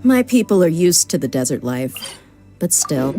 My people are used to the desert life, but still.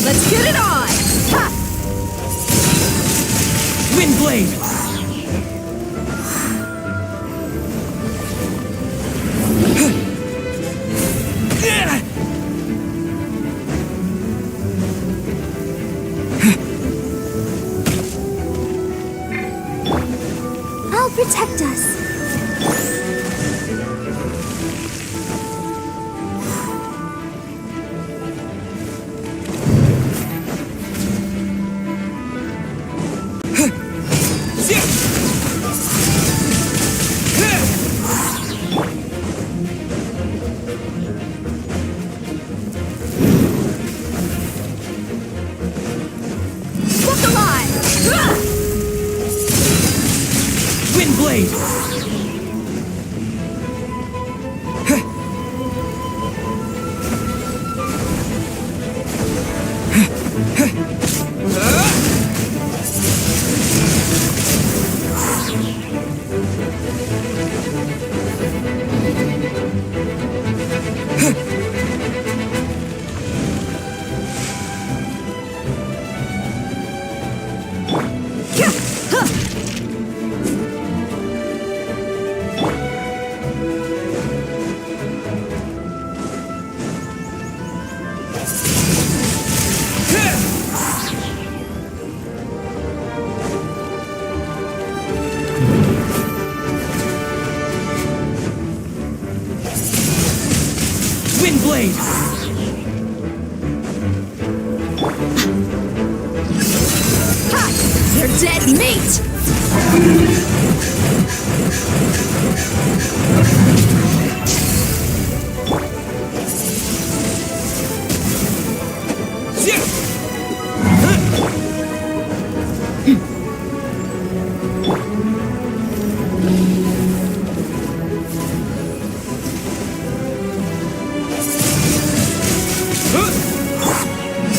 Let's get it on! Ha! Windblade! I'll protect us. Look alive! Windblade! Windblade! Ha! They're dead meat!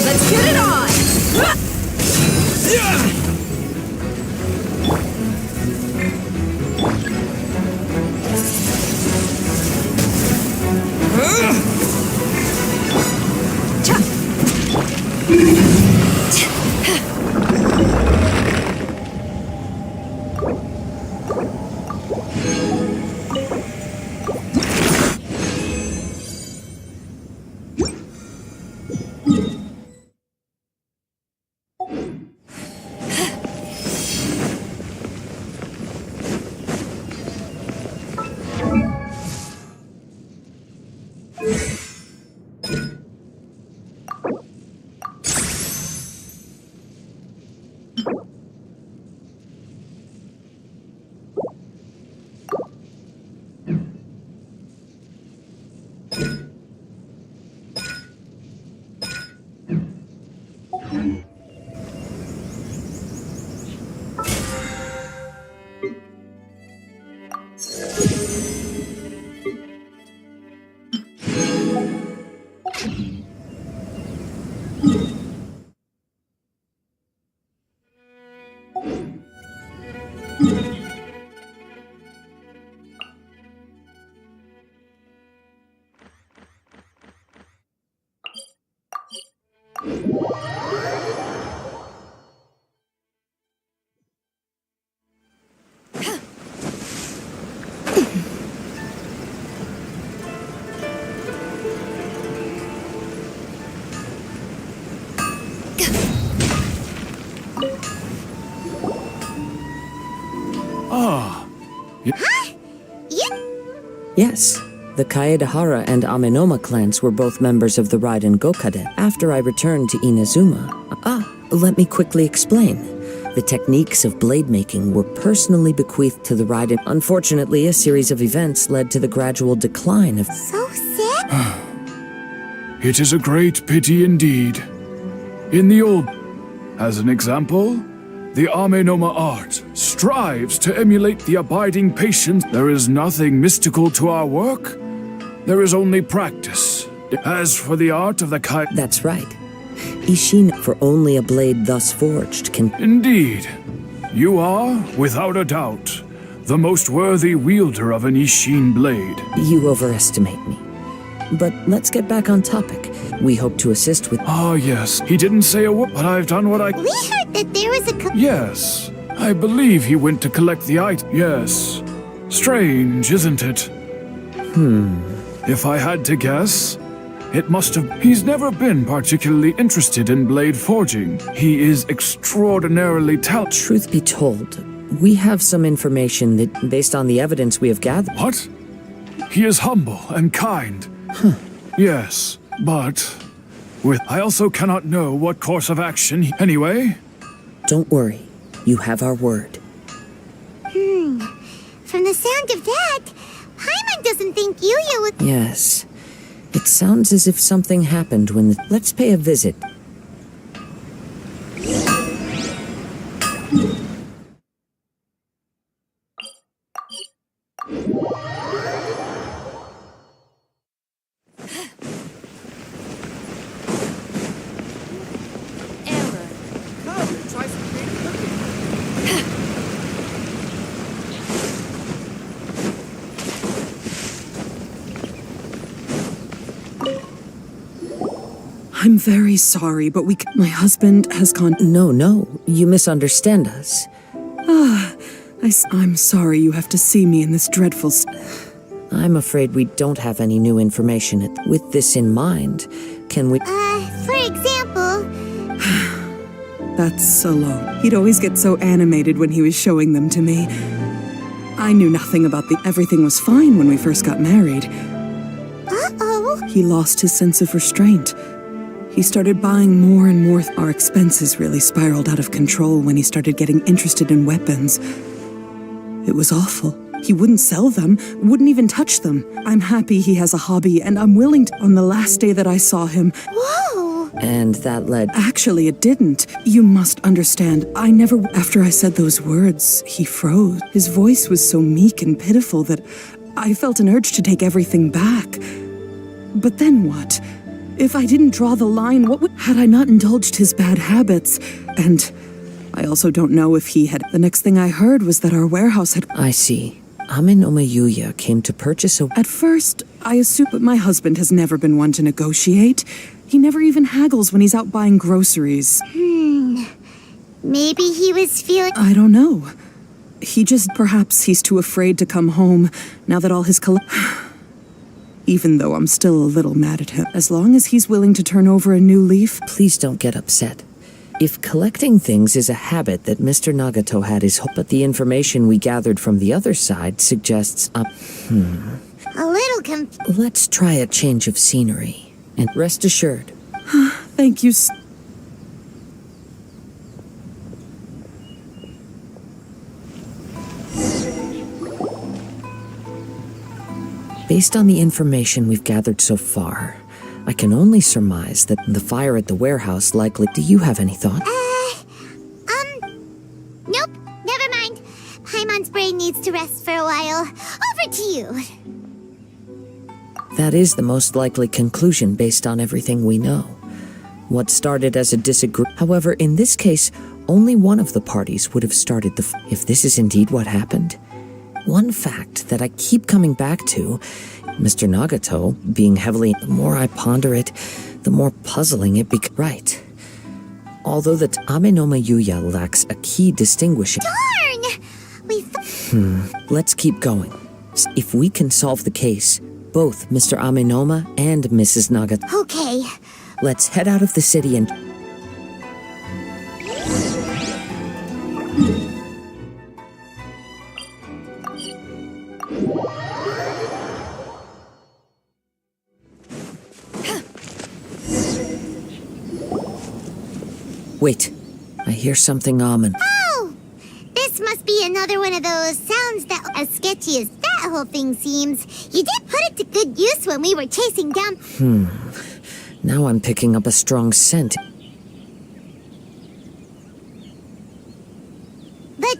Let's get it on! Yes, the Kaedahara and Amenoma clans were both members of the Raiden Gokade after I returned to Inazuma. Let me quickly explain. The techniques of blade making were personally bequeathed to the Raiden. Unfortunately, a series of events led to the gradual decline of... So sick? It is a great pity indeed. In the old... As an example, the Amenoma art strives to emulate the abiding patience. There is nothing mystical to our work. There is only practice. As for the art of the Kai... That's right. Ishin, for only a blade thus forged can... Indeed. You are, without a doubt, the most worthy wielder of an Ishin blade. You overestimate me. But let's get back on topic. We hope to assist with... Ah, yes. He didn't say a word, but I've done what I... We heard that there was a Yes. I believe he went to collect the item. Yes. Strange, isn't it? If I had to guess, it must have... He's never been particularly interested in blade forging. He is extraordinarily talented. Truth be told, we have some information that, based on the evidence we have gathered... What? He is humble and kind. Yes, but... I also cannot know what course of action he... Anyway? Don't worry. You have our word. From the sound of that, Paimon doesn't think Yuya would... Yes. It sounds as if something happened when the... Let's pay a visit. I'm very sorry, but my husband has gone... No, you misunderstand us. I'm sorry you have to see me in this dreadful... I'm afraid we don't have any new information. With this in mind, can we... For example... That's so long. He'd always get so animated when he was showing them to me. I knew nothing about everything was fine when we first got married. Uh-oh. He lost his sense of restraint. He started buying more and more. Our expenses really spiraled out of control when he started getting interested in weapons. It was awful. He wouldn't sell them, wouldn't even touch them. I'm happy he has a hobby, and I'm willing to... On the last day that I saw him... Whoa! And that led... Actually, it didn't. You must understand, I never... After I said those words, he froze. His voice was so meek and pitiful that I felt an urge to take everything back. But then what? If I didn't draw the line, what would... Had I not indulged his bad habits? And I also don't know if he had... The next thing I heard was that our warehouse had... I see. Amenoma Yuya came to purchase a... At first, I assumed... But my husband has never been one to negotiate. He never even haggles when he's out buying groceries. Maybe he was feeling... I don't know. Perhaps he's too afraid to come home, now that all his Even though I'm still a little mad at him. As long as he's willing to turn over a new leaf... Please don't get upset. If collecting things is a habit that Mr. Nagato had but the information we gathered from the other side suggests A little Let's try a change of scenery. And rest assured. Thank you Based on the information we've gathered so far, I can only surmise that the fire at the warehouse likely... Do you have any thought? Nope, never mind. Paimon's brain needs to rest for a while. Over to you. That is the most likely conclusion based on everything we know. What started as a disagreement... However, in this case, only one of the parties would have started if this is indeed what happened. One fact that I keep coming back to, Mr. Nagato being heavily... The more I ponder it, the more puzzling it becomes. Right. Although the Amenoma Yuya lacks a key distinguishing... Darn! Let's keep going. If we can solve the case, both Mr. Amenoma and Mrs. Nagata... Okay. Let's head out of the city and... Wait, I hear something ominous. Oh! This must be another one of those sounds that, as sketchy as that whole thing seems, you did put it to good use when we were chasing down... Now I'm picking up a strong scent. But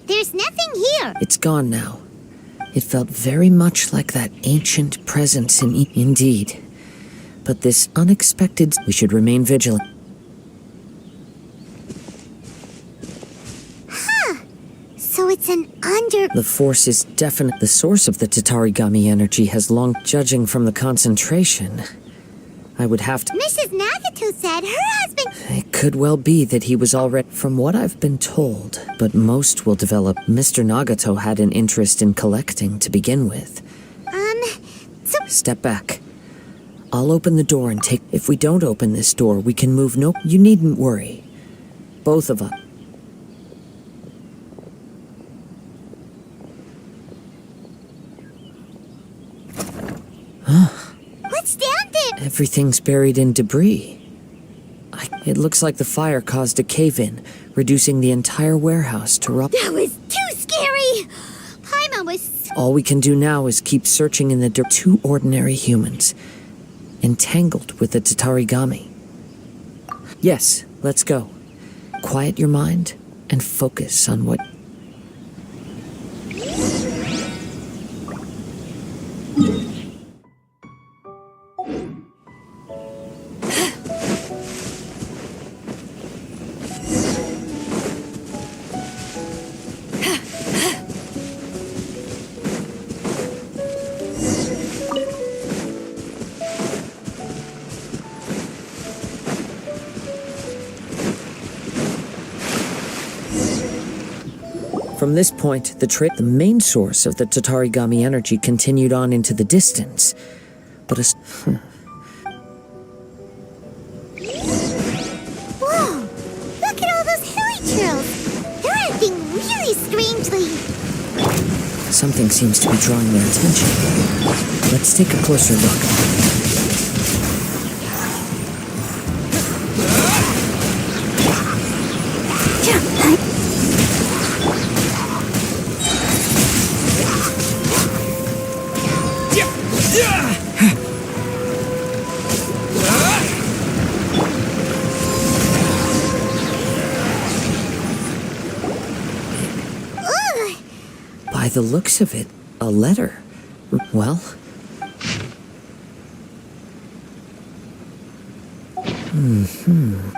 there's nothing here. It's gone now. It felt very much like that ancient presence indeed. But this unexpected... We should remain vigilant. So it's an under... The force is definite. The source of the Tatarigami energy has long... Judging from the concentration, I would have to... Mrs. Nagato said her husband... It could well be that he was already... From what I've been told, but most will develop... Mr. Nagato had an interest in collecting to begin with. So... Step back. I'll open the door and take... If we don't open this door, we can move no... You needn't worry. Both of us. What's down there? Everything's buried in debris. It looks like the fire caused a cave-in, reducing the entire warehouse to rubble. That was too scary! Paimon was... All we can do now is keep searching in the dirt. Two ordinary humans, entangled with the Tatarigami. Yes, let's go. Quiet your mind and focus on what... From this point, the main source of the Tatarigami energy continued on into the distance. But Whoa! Look at all those hilly trails! They're acting really strangely. Something seems to be drawing their attention. Let's take a closer look. By the looks of it, a letter. Well...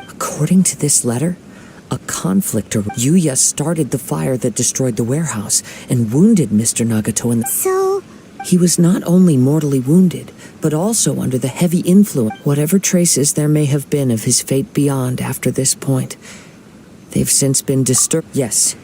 According to this letter, a conflict or Yuya started the fire that destroyed the warehouse and wounded Mr. Nagato in the... So... He was not only mortally wounded, but also under the heavy influence. Whatever traces there may have been of his fate beyond after this point, they've since been disturbed. Yes.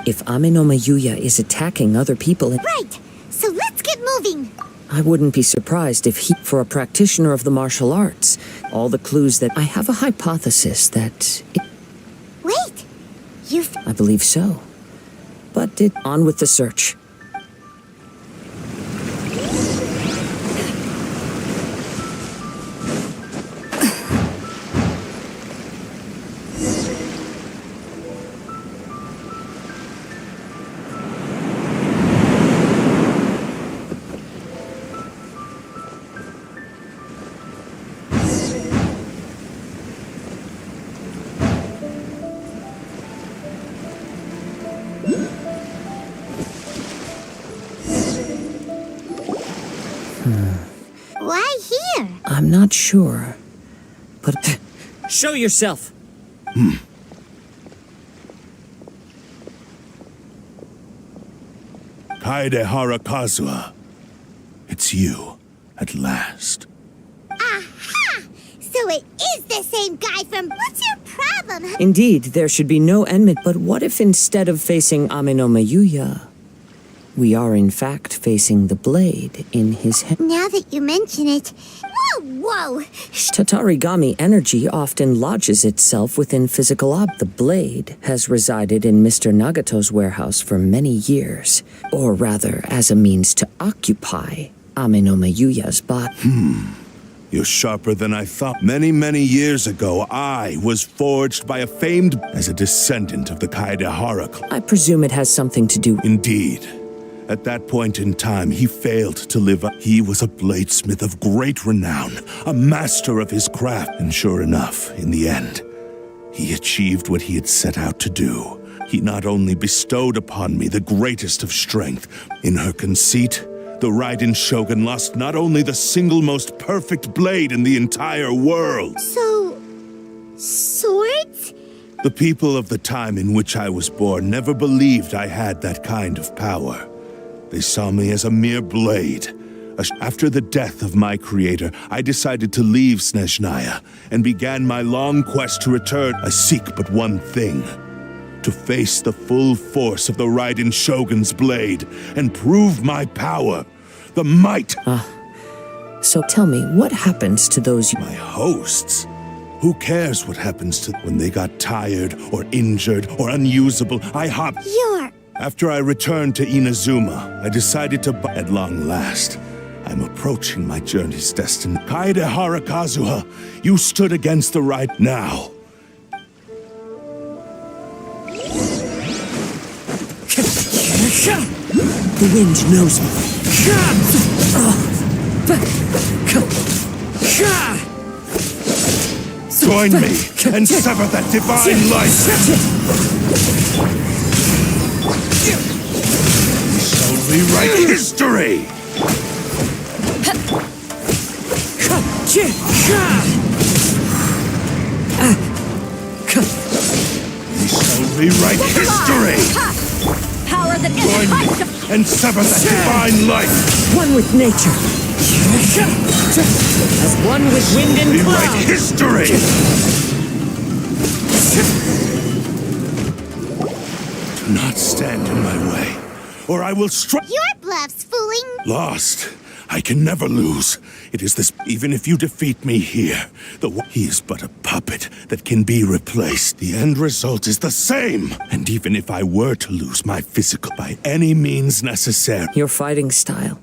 If Amenoma Yuya is attacking other people... Right! So let's get moving! I wouldn't be surprised if he... For a practitioner of the martial arts, all the clues that... I have a hypothesis that... Wait! You've... I believe so. But on with the search. Why here? I'm not sure, but... Show yourself! Kaede Harakazuha. It's you, at last. Aha! So it is the same guy from... What's your problem? them. Indeed, there should be no enmity. But what if instead of facing Amenoma Yuya, we are in fact facing the blade in his hand? Now that you mention it... Whoa! Tatarigami energy often lodges itself within physical The blade has resided in Mr. Nagato's warehouse for many years, or rather, as a means to occupy Amenoma Yuya's body. You're sharper than I thought. Many, many years ago, I was forged by a famed as a descendant of the Kaedehara clan. I presume it has something to do. Indeed. At that point in time, he failed to live up. He was a bladesmith of great renown, a master of his craft. And sure enough, in the end, he achieved what he had set out to do. He not only bestowed upon me the greatest of strength. In her conceit, the Raiden Shogun lost not only the single most perfect blade in the entire world. So... swords? The people of the time in which I was born never believed I had that kind of power. They saw me as a mere blade. After the death of my creator, I decided to leave Snezhnaya and began my long quest to return. I seek but one thing: to face the full force of the Raiden Shogun's blade and prove my power, the might. So tell me, what happens to those My hosts? Who cares what happens to when they got tired or injured or unusable? You're... After I returned to Inazuma, I decided to at long last. I'm approaching my journey's destiny. Kaedehara Kazuha, you stood against the right now. The wind knows me. Join me and sever that divine light. We shall rewrite history. We shall rewrite history. Power that Join me and sever that divine light. One with nature. As one with wind and Rewrite cloud. history. Do not stand in my way, or I will strike. Your bluff's fooling... Lost. I can never lose. It is this. Even if you defeat me here, he is but a puppet that can be replaced. The end result is the same. And even if I were to lose my physical by any means necessary. Your fighting style.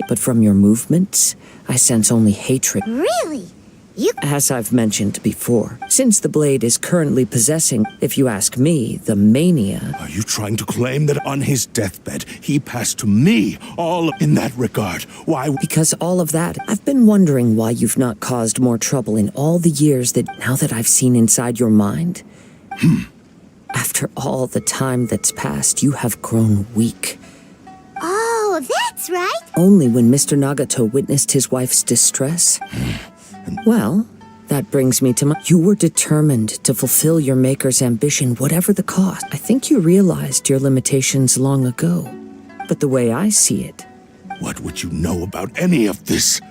But from your movements, I sense only hatred. Really? You... As I've mentioned before, since the blade is currently possessing, if you ask me, the mania... Are you trying to claim that on his deathbed, he passed to me all in that regard? Why? Because all of that, I've been wondering why you've not caused more trouble in all the years that... Now that I've seen inside your mind... After all the time that's passed, you have grown weak. Oh, that's right. Only when Mr. Nagato witnessed his wife's distress... Well, that brings me to you were determined to fulfill your maker's ambition, whatever the cost. I think you realized your limitations long ago. But the way I see it... What would you know about any of this?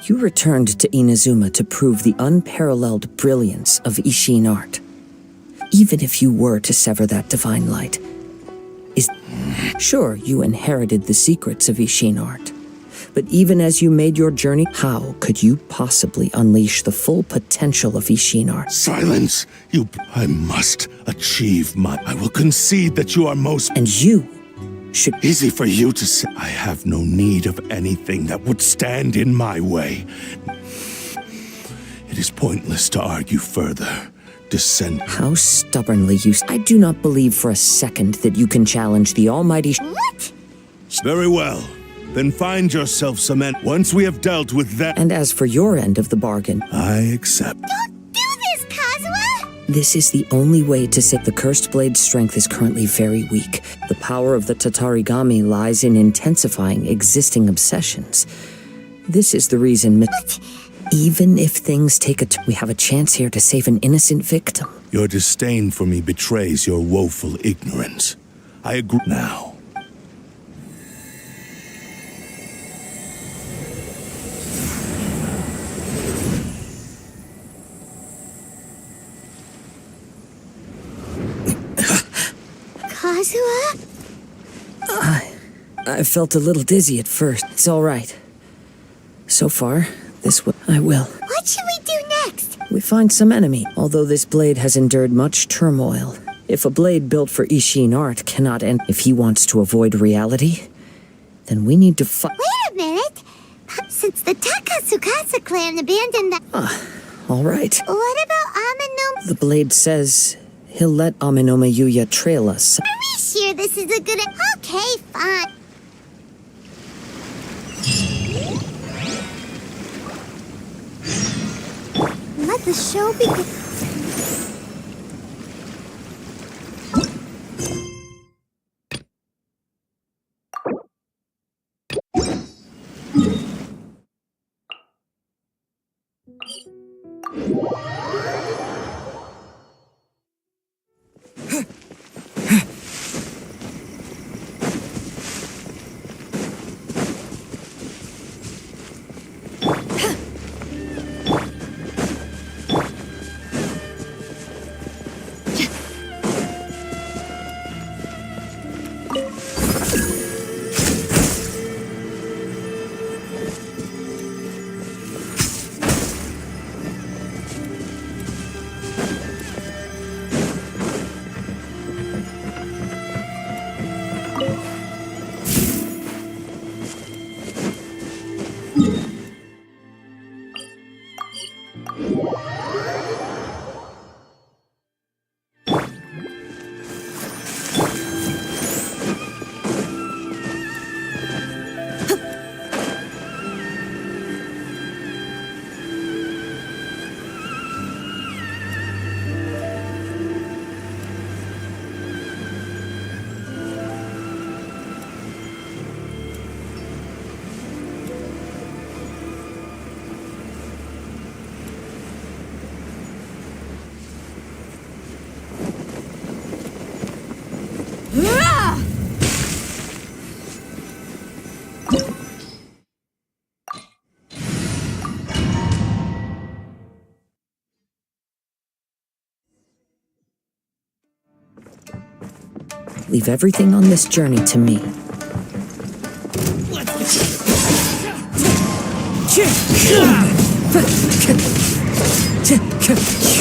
You returned to Inazuma to prove the unparalleled brilliance of Ishin art. Even if you were to sever that divine light... Sure, you inherited the secrets of Ishin art. But even as you made your journey, how could you possibly unleash the full potential of Ishin art? Silence! I must achieve I will concede that you are most... And you should... Easy for you to say. I have no need of anything that would stand in my way. It is pointless to argue further. Descend. How stubbornly you... I do not believe for a second that you can challenge the almighty... What? Very well. Then find yourself some end. Once we have dealt with that... And as for your end of the bargain... I accept. Don't do this, Kazuha! This is the only way to say the cursed blade's strength is currently very weak. The power of the Tatarigami lies in intensifying existing obsessions. This is the reason... Even if things take we have a chance here to save an innocent victim. Your disdain for me betrays your woeful ignorance. I agree now. Kazuha? I felt a little dizzy at first. It's all right. So far, I will. What should we do next? We find some enemy, although this blade has endured much turmoil. If a blade built for Ishin art cannot end, if he wants to avoid reality, then we need to fight. Wait a minute. Since the Takasukasa clan abandoned the... All right. What about Amenoma? The blade says he'll let Amenoma Yuya trail us. Are we sure this is a good... Okay, fine. Let the show begin. Leave everything on this journey to me.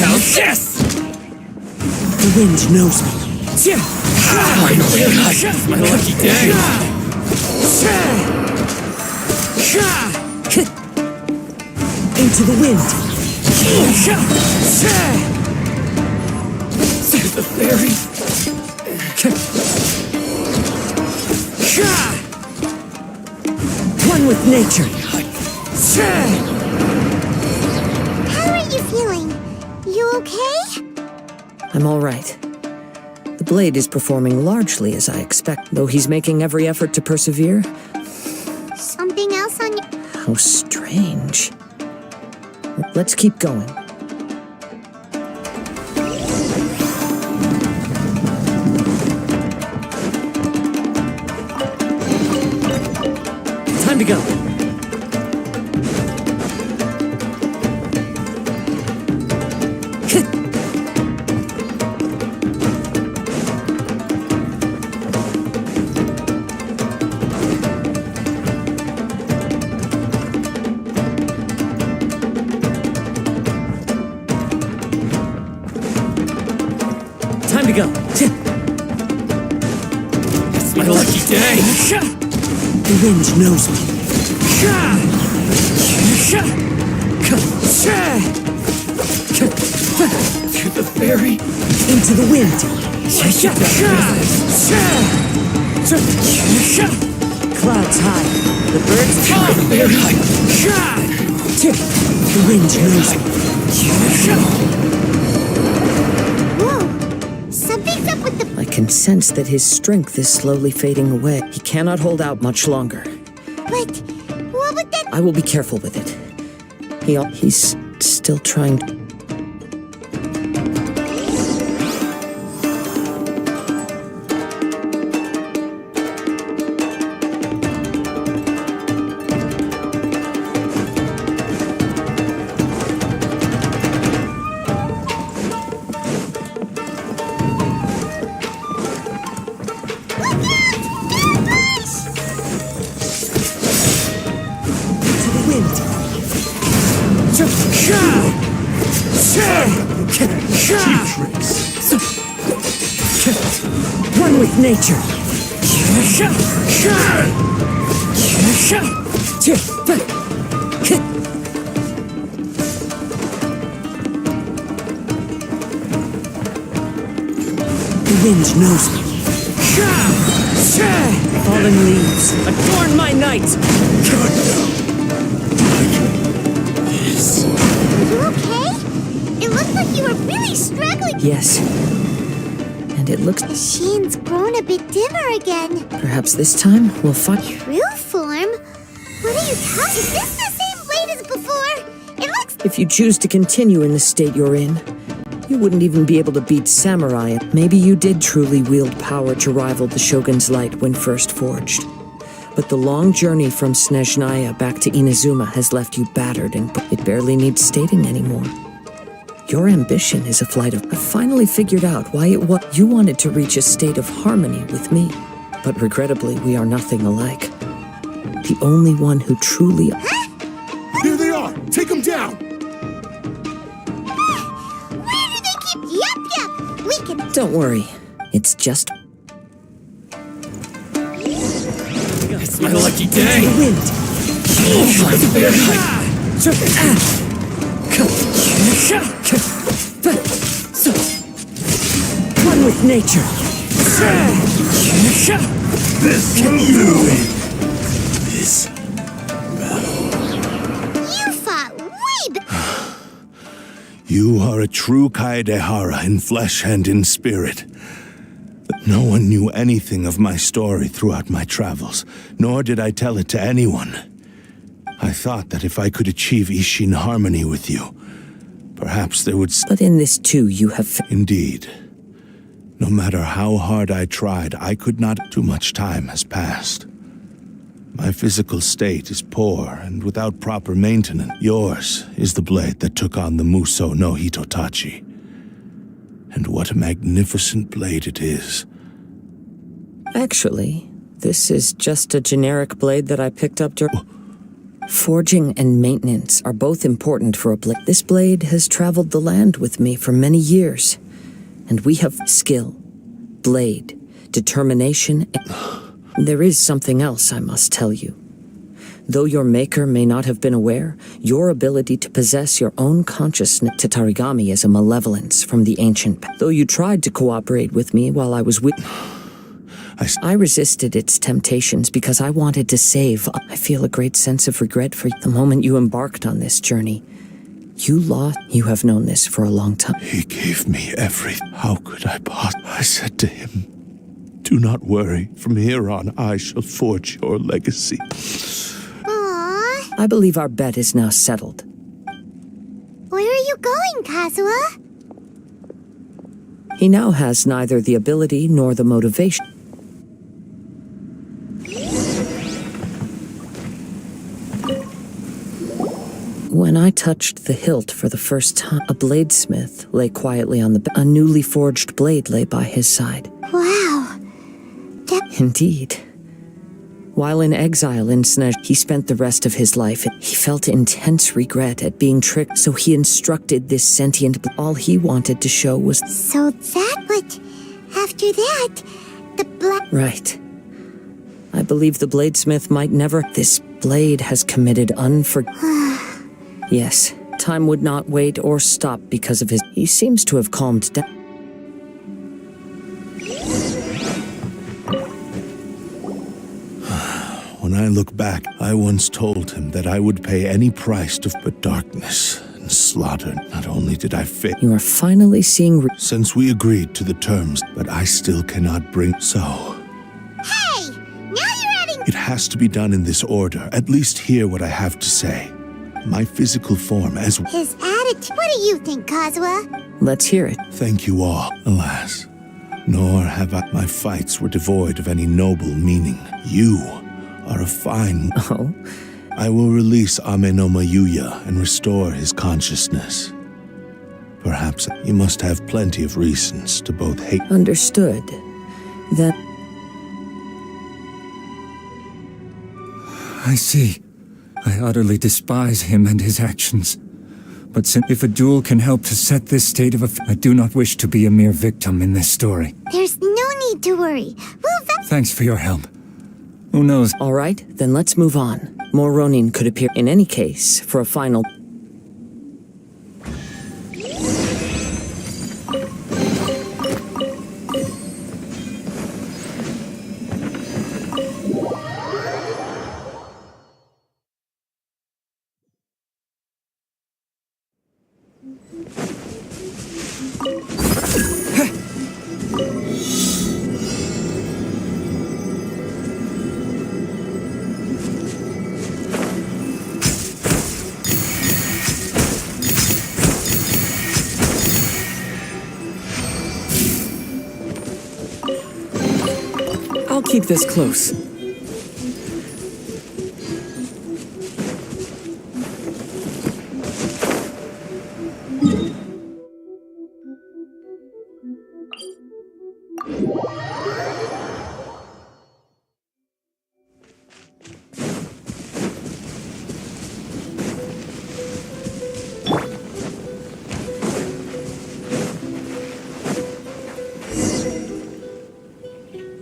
How's this? The wind knows me. Finally, it's my lucky day. Into the wind. Says the fairy. One with nature. How are you feeling? You okay? I'm all right. The blade is performing largely as I expect, though he's making every effort to persevere. Something else on you? How strange. Let's keep going. Time to go. Time to go. It's my lucky day. The wind knows me. To the fairy. Into the wind. Clouds high. The birds To the fairy. The wind knows me. Whoa! Something's up with the... I can sense that his strength is slowly fading away. He cannot hold out much longer. But what would that... I will be careful with it. He's still trying to... One with nature. The wind knows me. Fallen leaves, adorn my night! Are you okay? It looked like you were really struggling. Yes. And it looks... The sheen's grown a bit dimmer again. Perhaps this time we'll find... True form? What are you talking? Is this the same blade as before? It looks... If you choose to continue in the state you're in, you wouldn't even be able to beat samurai. Maybe you did truly wield power to rival the Shogun's light when first forged. But the long journey from Snezhnaya back to Inazuma has left you battered and it barely needs stating anymore. Your ambition is a flight of... I finally figured out why it was you wanted to reach a state of harmony with me. But regrettably, we are nothing alike. The only one who truly... Here they are! Take them down! Where do they keep... Yup! We can... Don't worry. It's just... It's my lucky day. The wind. Oh, my bear height. One with nature. This will do it! This... You fought way You are a true Kaedehara in flesh and in spirit. But no one knew anything of my story throughout my travels, nor did I tell it to anyone. I thought that if I could achieve Ishin harmony with you, perhaps there would... But in this too, you have... Indeed. No matter how hard I tried, I could not... Too much time has passed. My physical state is poor and without proper maintenance. Yours is the blade that took on the Muso no Hitotachi. And what a magnificent blade it is. Actually, this is just a generic blade that I picked up during... Forging and maintenance are both important for a blade. This blade has traveled the land with me for many years. And we have skill, blade, determination, and there is something else I must tell you. Though your maker may not have been aware, your ability to possess your own consciousness to Tarigami is a malevolence from the ancient past. Though you tried to cooperate with me while I was with... I resisted its temptations because I wanted to save. I feel a great sense of regret for the moment you embarked on this journey. You lost. You have known this for a long time. He gave me everything. How could I possibly? I said to him, "Do not worry. From here on, I shall forge your legacy." Aww. I believe our bet is now settled. Where are you going, Kazuha? He now has neither the ability nor the motivation. When I touched the hilt for the first time, a bladesmith lay quietly on the bed. A newly forged blade lay by his side. Wow. Indeed. While in exile in Snezh, he spent the rest of his life. He felt intense regret at being tricked, so he instructed this sentient... All he wanted to show was... So that, but after that, the black... Right. I believe the bladesmith might never... This blade has committed Yes, time would not wait or stop because of his... He seems to have calmed down. When I look back, I once told him that I would pay any price to... But darkness and slaughter, not only did I fail... You are finally seeing... Since we agreed to the terms, but I still cannot bring... So... Hey! Now you're adding... It has to be done in this order. At least hear what I have to say. My physical form as... His attitude... What do you think, Kazuha? Let's hear it. Thank you all. Alas, nor have I... My fights were devoid of any noble meaning. You are a fine... Oh? I will release Amenoma Yuya and restore his consciousness. Perhaps you must have plenty of reasons to both hate... Understood. That... I see. I utterly despise him and his actions. But if a duel can help to set this state of I do not wish to be a mere victim in this story. There's no need to worry. Thanks for your help. Who knows? All right, then let's move on. More Ronin could appear in any case for a final... I'll keep this close.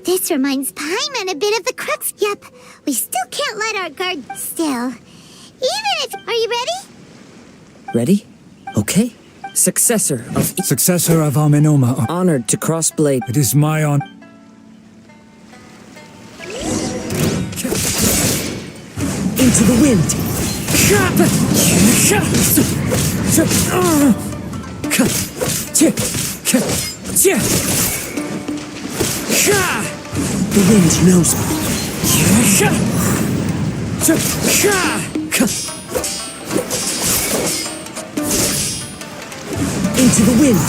This reminds Paimon a bit of the crux. Yep, we still can't let our guard still. Even if... Are you ready? Ready? Okay. Successor of... Successor of Amenoma. Honored to crossblade. It is my honor. Into the wind. The wind knows me. Into the wind.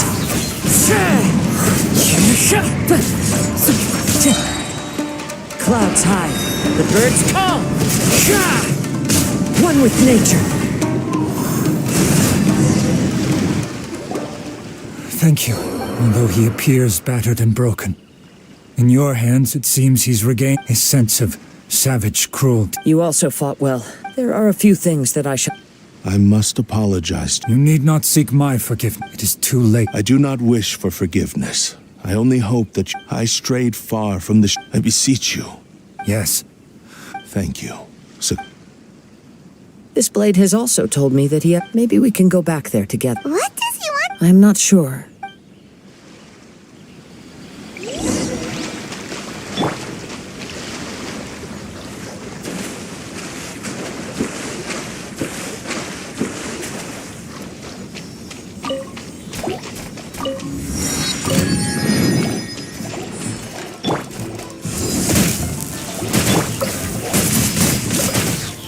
Clouds high, the birds call. One with nature. Thank you, although he appears battered and broken. In your hands, it seems he's regained his sense of savage cruelty. You also fought well. There are a few things that I should... I must apologize. You need not seek my forgiveness. It is too late. I do not wish for forgiveness. I only hope that I strayed far from the I beseech you. Yes. Thank you. This blade has also told me that he... Maybe we can go back there together. What does he want? I'm not sure.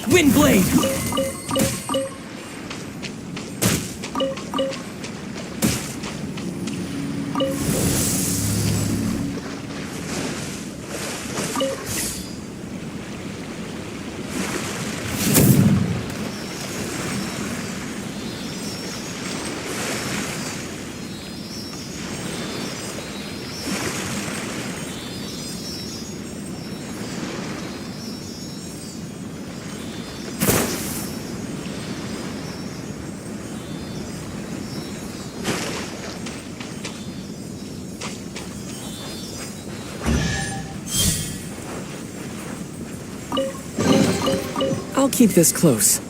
Windblade! I'll keep this close.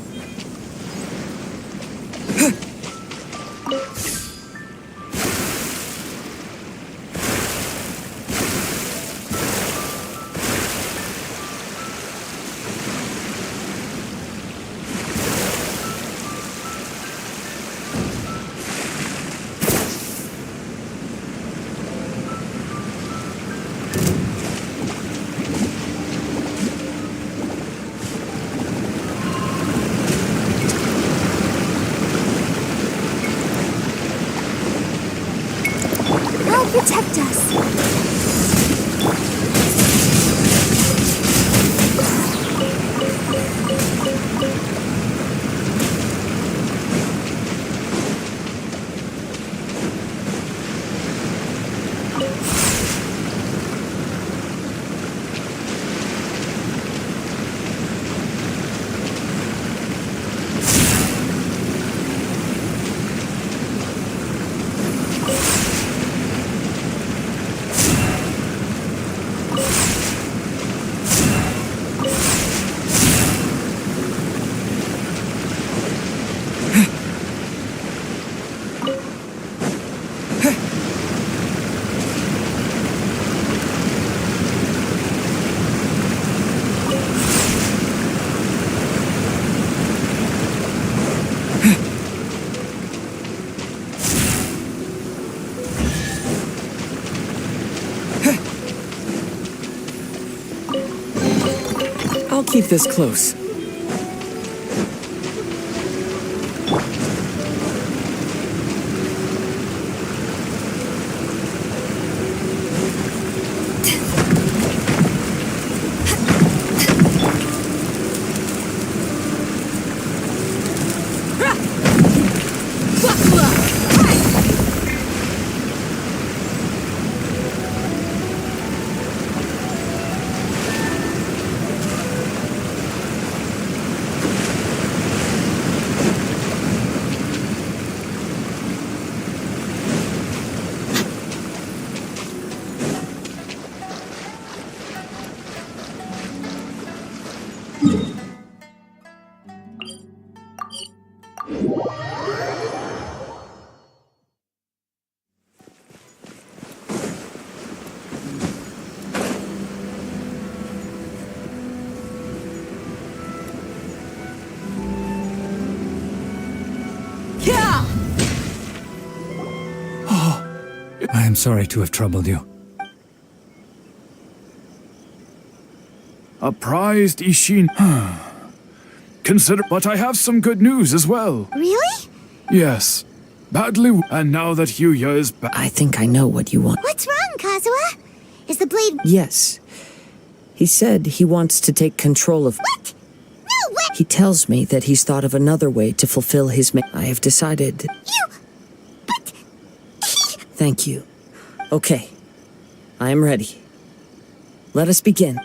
Protect us. keep this close. I am sorry to have troubled you. A prized Ishin. Consider, but I have some good news as well. Really? Yes. Badly, and now that Hyuya is back. I think I know what you want. What's wrong, Kazuha? Is the blade... Yes. He said he wants to take control of... What? No way! He tells me that he's thought of another way to fulfill his I have decided... You... But... Thank you. Okay. I am ready. Let us begin.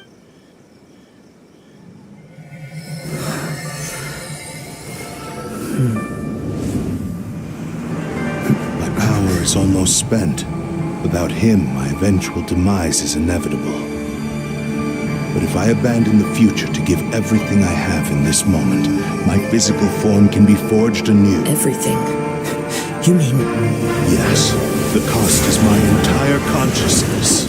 My power is almost spent. Without him, my eventual demise is inevitable. But if I abandon the future to give everything I have in this moment, my physical form can be forged anew. Everything? You mean... Yes, the cost is my entire consciousness.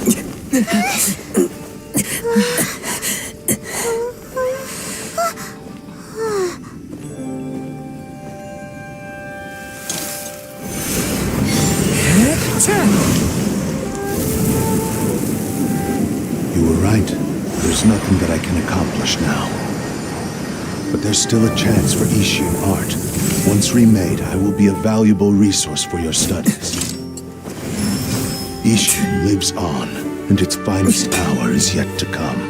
You were right. There's nothing that I can accomplish now. But there's still a chance for Ishin art. Once remade, I will be a valuable resource for your studies. Ishin lives on, and its finest hour is yet to come.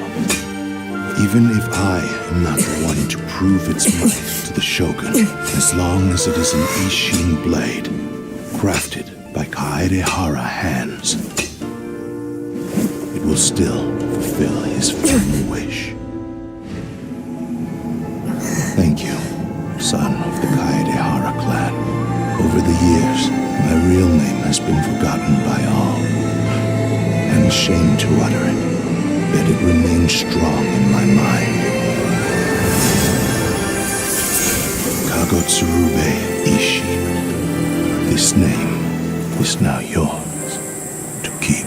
Even if I am not the one to prove its might to the Shogun, as long as it is an Ishin blade, crafted by Kaedehara hands, it will still fulfill his final wish. Thank you, son of the Kaedehara clan. Over the years, my real name has been forgotten by all. I'm ashamed to utter it, yet it remains strong in my mind. Kagotsurube Ishin. This name is now yours to keep.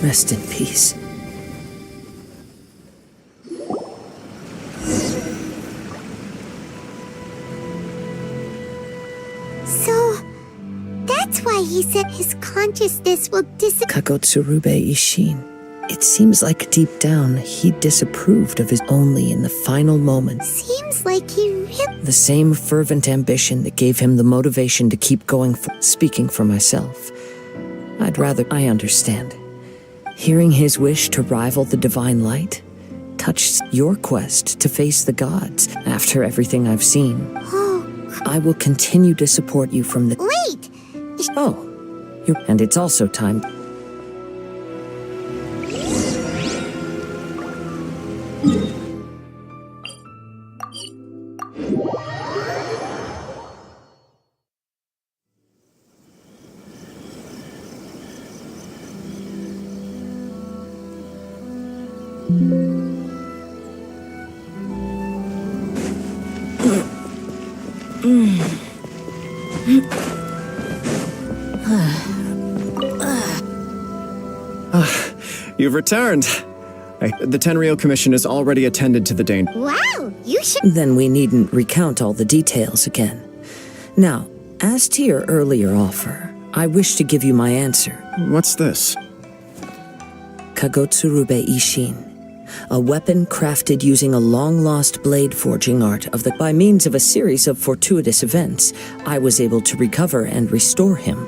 Rest in peace. So... that's why he said his consciousness will disappear. Kagotsurube Ishin. It seems like deep down he disapproved of his only in the final moments. Seems like he really... The same fervent ambition that gave him the motivation to keep going. Speaking for myself, I'd rather... I understand. Hearing his wish to rival the divine light touched your quest to face the gods. After everything I've seen, I will continue to support you from the... Wait! Oh, and it's also time... You've returned. The Tenryou Commission has already attended to the danger. Wow, you should... Then we needn't recount all the details again. Now, as to your earlier offer, I wish to give you my answer. What's this? Kagotsurube Ishin, a weapon crafted using a long-lost blade forging art of the... By means of a series of fortuitous events, I was able to recover and restore him.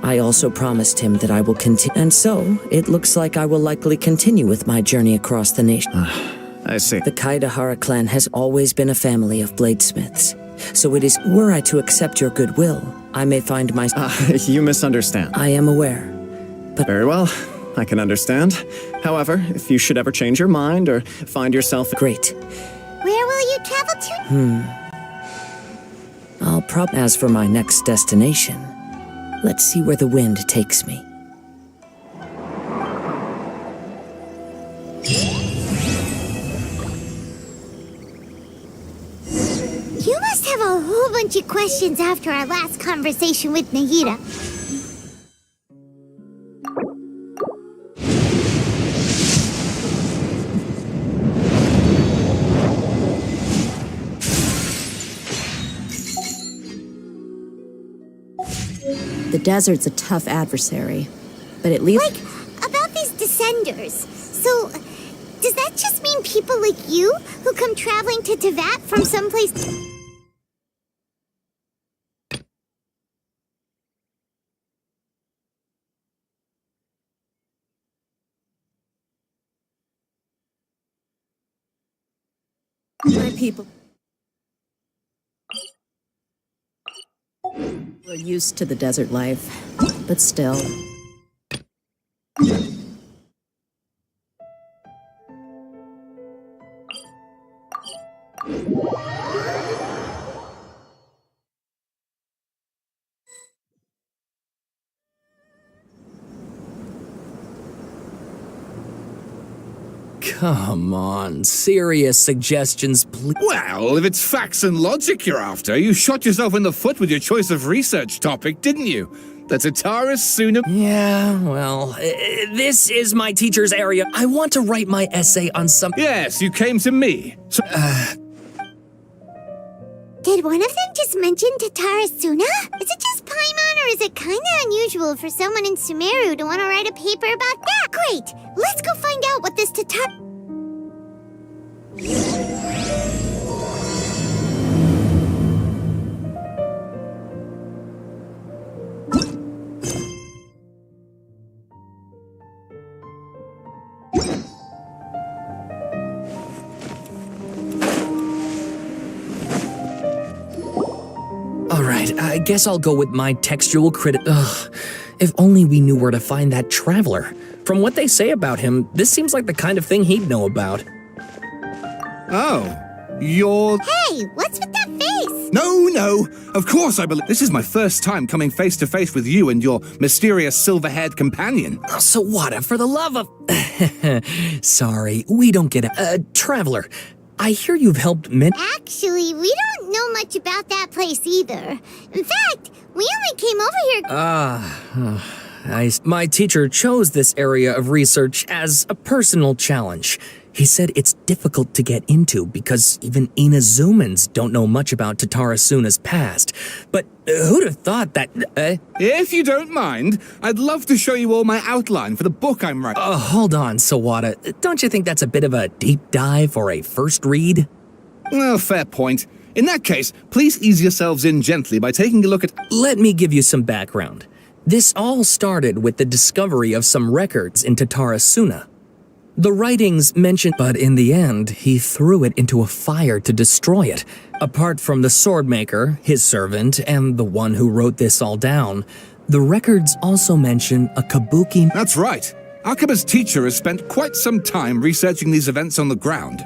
I also promised him that I will continue, and so it looks like I will likely continue with my journey across the nation. I see. The Kaedahara clan has always been a family of bladesmiths, so it is, were I to accept your goodwill, I may find myself... You misunderstand. I am aware, but... Very well, I can understand. However, if you should ever change your mind or find yourself... Great. Where will you travel to? I'll As for my next destination, let's see where the wind takes me. You must have a whole bunch of questions after our last conversation with Nahida. The desert's a tough adversary, but at least... Like, about these descenders. So, does that just mean people like you who come traveling to Tevat from someplace... My people are used to the desert life, but still. Come on, serious suggestions, please. Well, if it's facts and logic you're after, you shot yourself in the foot with your choice of research topic, didn't you? The Tatara Suna... Yeah, well, this is my teacher's area. I want to write my essay on some... Yes, you came to me. So... Did one of them just mention Tatara Suna? Is it just Paimon, or is it kinda unusual for someone in Sumeru to want to write a paper about that? Great! Let's go find out what this Tatara... Alright, I guess I'll go with my textual critic. Ugh, if only we knew where to find that traveler. From what they say about him, this seems like the kind of thing he'd know about. Oh, you're... Hey, what's with that face? No, of course I believe... This is my first time coming face to face with you and your mysterious silver-haired companion. So what, for the love of... Sorry, we don't get it. Traveler, I hear you've helped many... Actually, we don't know much about that place either. In fact, we only came over here... My teacher chose this area of research as a personal challenge. He said it's difficult to get into because even Inazumans don't know much about Tatara Suna's past. But who'd have thought that... If you don't mind, I'd love to show you all my outline for the book I'm writing. Hold on, Sawada. Don't you think that's a bit of a deep dive for a first read? Well, fair point. In that case, please ease yourselves in gently by taking a look at... Let me give you some background. This all started with the discovery of some records in Tatara Suna. The writings mention, but in the end, he threw it into a fire to destroy it. Apart from the swordmaker, his servant, and the one who wrote this all down, the records also mention a kabuki... That's right. Akaba's teacher has spent quite some time researching these events on the ground.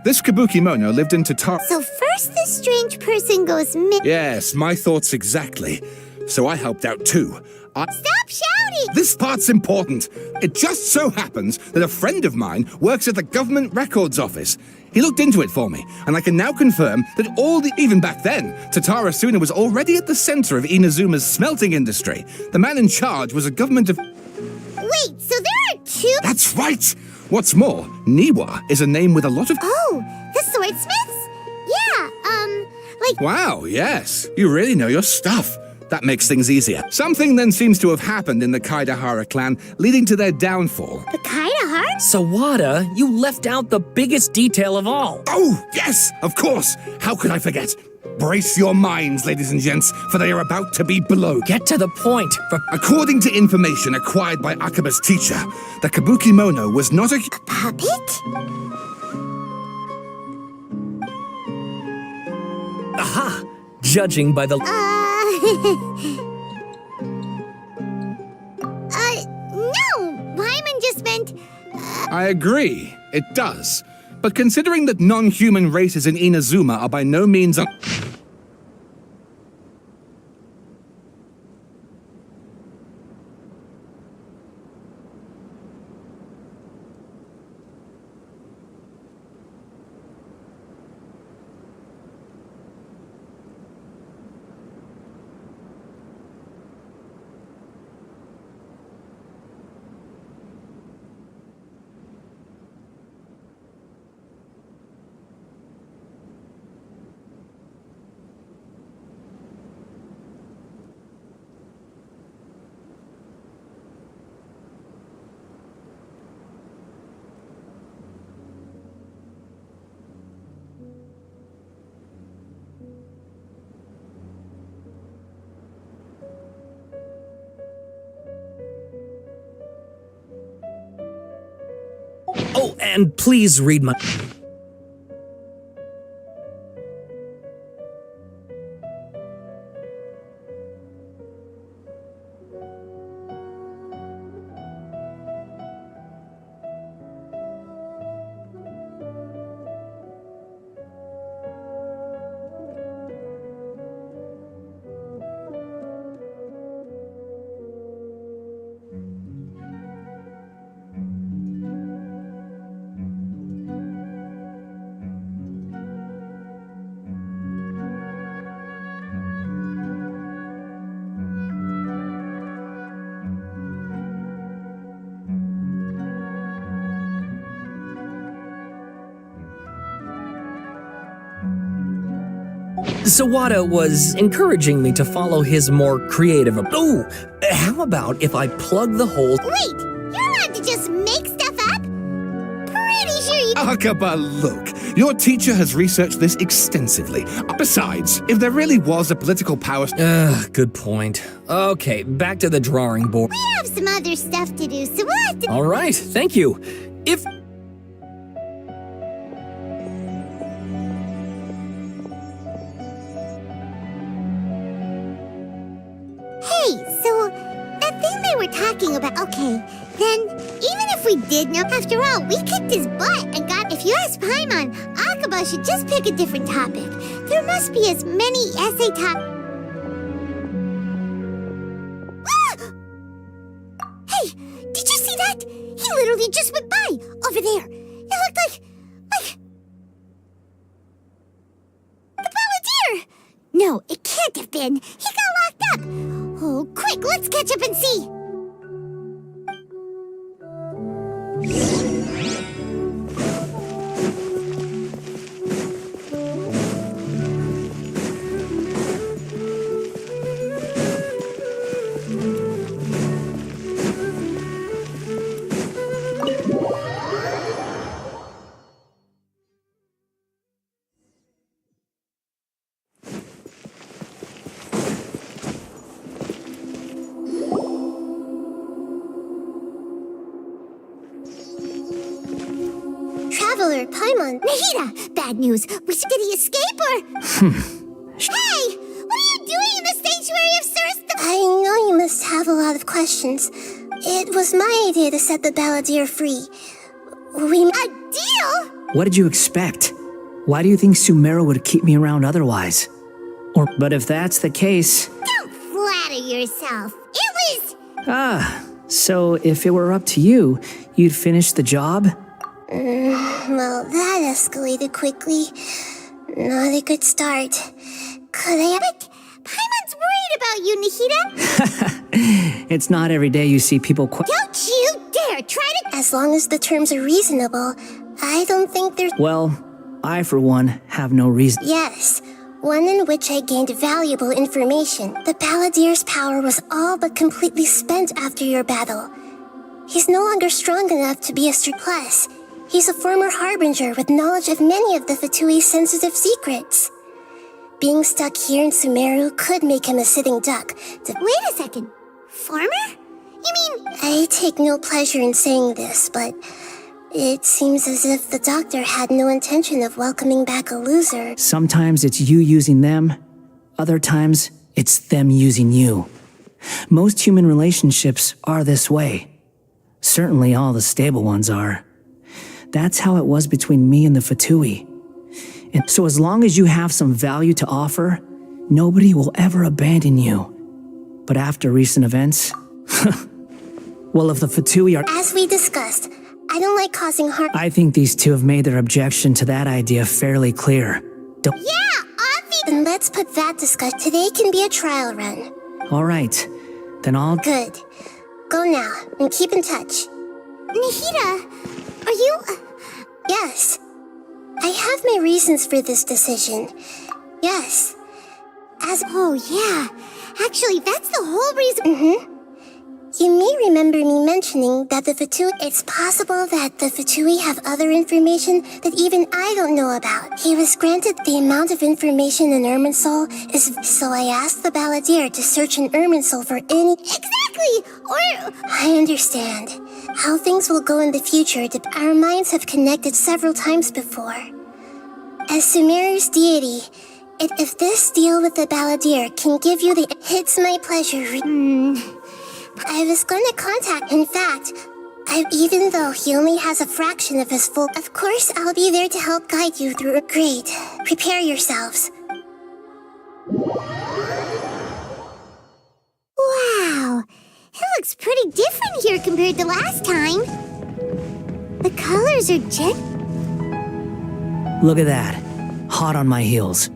This Kabukimono lived in Tatara... So first this strange person goes Yes, my thoughts exactly. So I helped out too. Stop shouting! This part's important. It just so happens that a friend of mine works at the Government Records Office. He looked into it for me, and I can now confirm that even back then, Tatara Suna was already at the center of Inazuma's smelting industry. The man in charge was a government of... Wait, so there are two... That's right! What's more, Niwa is a name with a lot of... Oh, the swordsmiths? Yeah, like... Wow, yes. You really know your stuff. That makes things easier. Something then seems to have happened in the Kaidahara clan, leading to their downfall. The Kaidahara? Sawada, you left out the biggest detail of all. Oh, yes, of course. How could I forget? Brace your minds, ladies and gents, for they are about to be blown. Get to the point. According to information acquired by Akaba's teacher, the Kabuki Mono was not a Puppet? Aha! Judging by the... No! Paimon just meant... I agree, it does. But considering that non-human races in Inazuma are by no means Oh, and please read my... Sawada was encouraging me to follow his more creative... Oh, how about if I plug the hole... Wait! You're allowed to just make stuff up? Pretty sure you... Akaba, look. Your teacher has researched this extensively. Besides, if there really was a political power... Good point. Okay, back to the drawing board. We have some other stuff to do, so we'll have to... All right, thank you. If... Hey, so that thing they were talking about, okay, then even if we did know, after all, we kicked his butt and got, if you ask Paimon, Akaba should just pick a different topic. There must be as many essay topics. Hey, did you see that? He literally just went by, over there. It looked like the Balladeer. No, it can't have been. He got locked up. Oh, quick, let's catch up and see. Traveler, Paimon, Nahida! Bad news. Did he escape or... Hey! What are you doing in the sanctuary of Surst? I know you must have a lot of questions. It was my idea to set the Balladeer free. A deal? What did you expect? Why do you think SUMERU would keep me around otherwise? But if that's the case... Don't flatter yourself. It was... So if it were up to you, you'd finish the job? Well, that escalated quickly. Not a good start. Could I... But Paimon's worried about you, Nahida. It's not every day you see people Don't you dare try to... As long as the terms are reasonable, I don't think there's... Well, I, for one, have no reason. Yes. one in which I gained valuable information. The Balladeer's power was all but completely spent after your battle. He's no longer strong enough to be a plus. He's a former harbinger with knowledge of many of the Fatui's sensitive secrets. Being stuck here in SUMERU could make him a sitting duck. Wait a second. Former? You mean... I take no pleasure in saying this, but it seems as if the doctor had no intention of welcoming back a loser. Sometimes it's you using them, other times it's them using you. Most human relationships are this way. Certainly all the stable ones are. That's how it was between me and the Fatui. And so as long as you have some value to offer, nobody will ever abandon you. But after recent events, well, if the Fatui are— As we discussed, I don't like causing harm. I think these two have made their objection to that idea fairly clear. Don't— Yeah, obvious. Then let's put that discussion. Today can be a trial run. All right, then I'll— Good. Go now, and keep in touch. Nahida, are you... Yes. I have my reasons for this decision. Yes. Oh, yeah. Actually, that's the whole reason... You may remember me mentioning that the Fatui... It's possible that the Fatui have other information that even I don't know about. He was granted the amount of information in Irminsul is... So I asked the Balladeer to search in Irminsul for any... Exactly! Or... I understand. How things will go in the future, our minds have connected several times before. As SUMERU's deity, if this deal with the Balladeer can give you the... It's my pleasure. I was going to contact... In fact, even though he only has a fraction of his full... Of course, I'll be there to help guide you through... Great. Prepare yourselves. Wow! It looks pretty different here compared to last time. The colors are Look at that. Hot on my heels.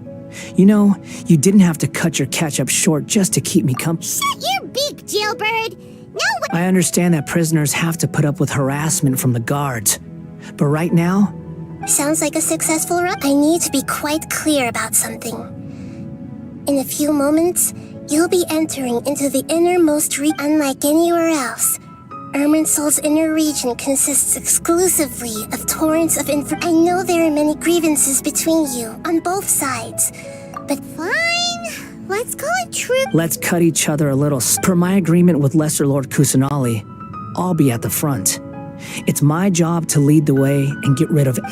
You know, you didn't have to cut your catch-up short just to keep me Shut your beak, jailbird! No, I understand that prisoners have to put up with harassment from the guards. But right now... Sounds like a successful run. I need to be quite clear about something. In a few moments, you'll be entering into the innermost unlike anywhere else. Irminsul's inner region consists exclusively of torrents of I know there are many grievances between you, on both sides, but fine. Let's call it true. Let's cut each other a little. Per my agreement with Lesser Lord Kusanali, I'll be at the front. It's my job to lead the way and get rid of it.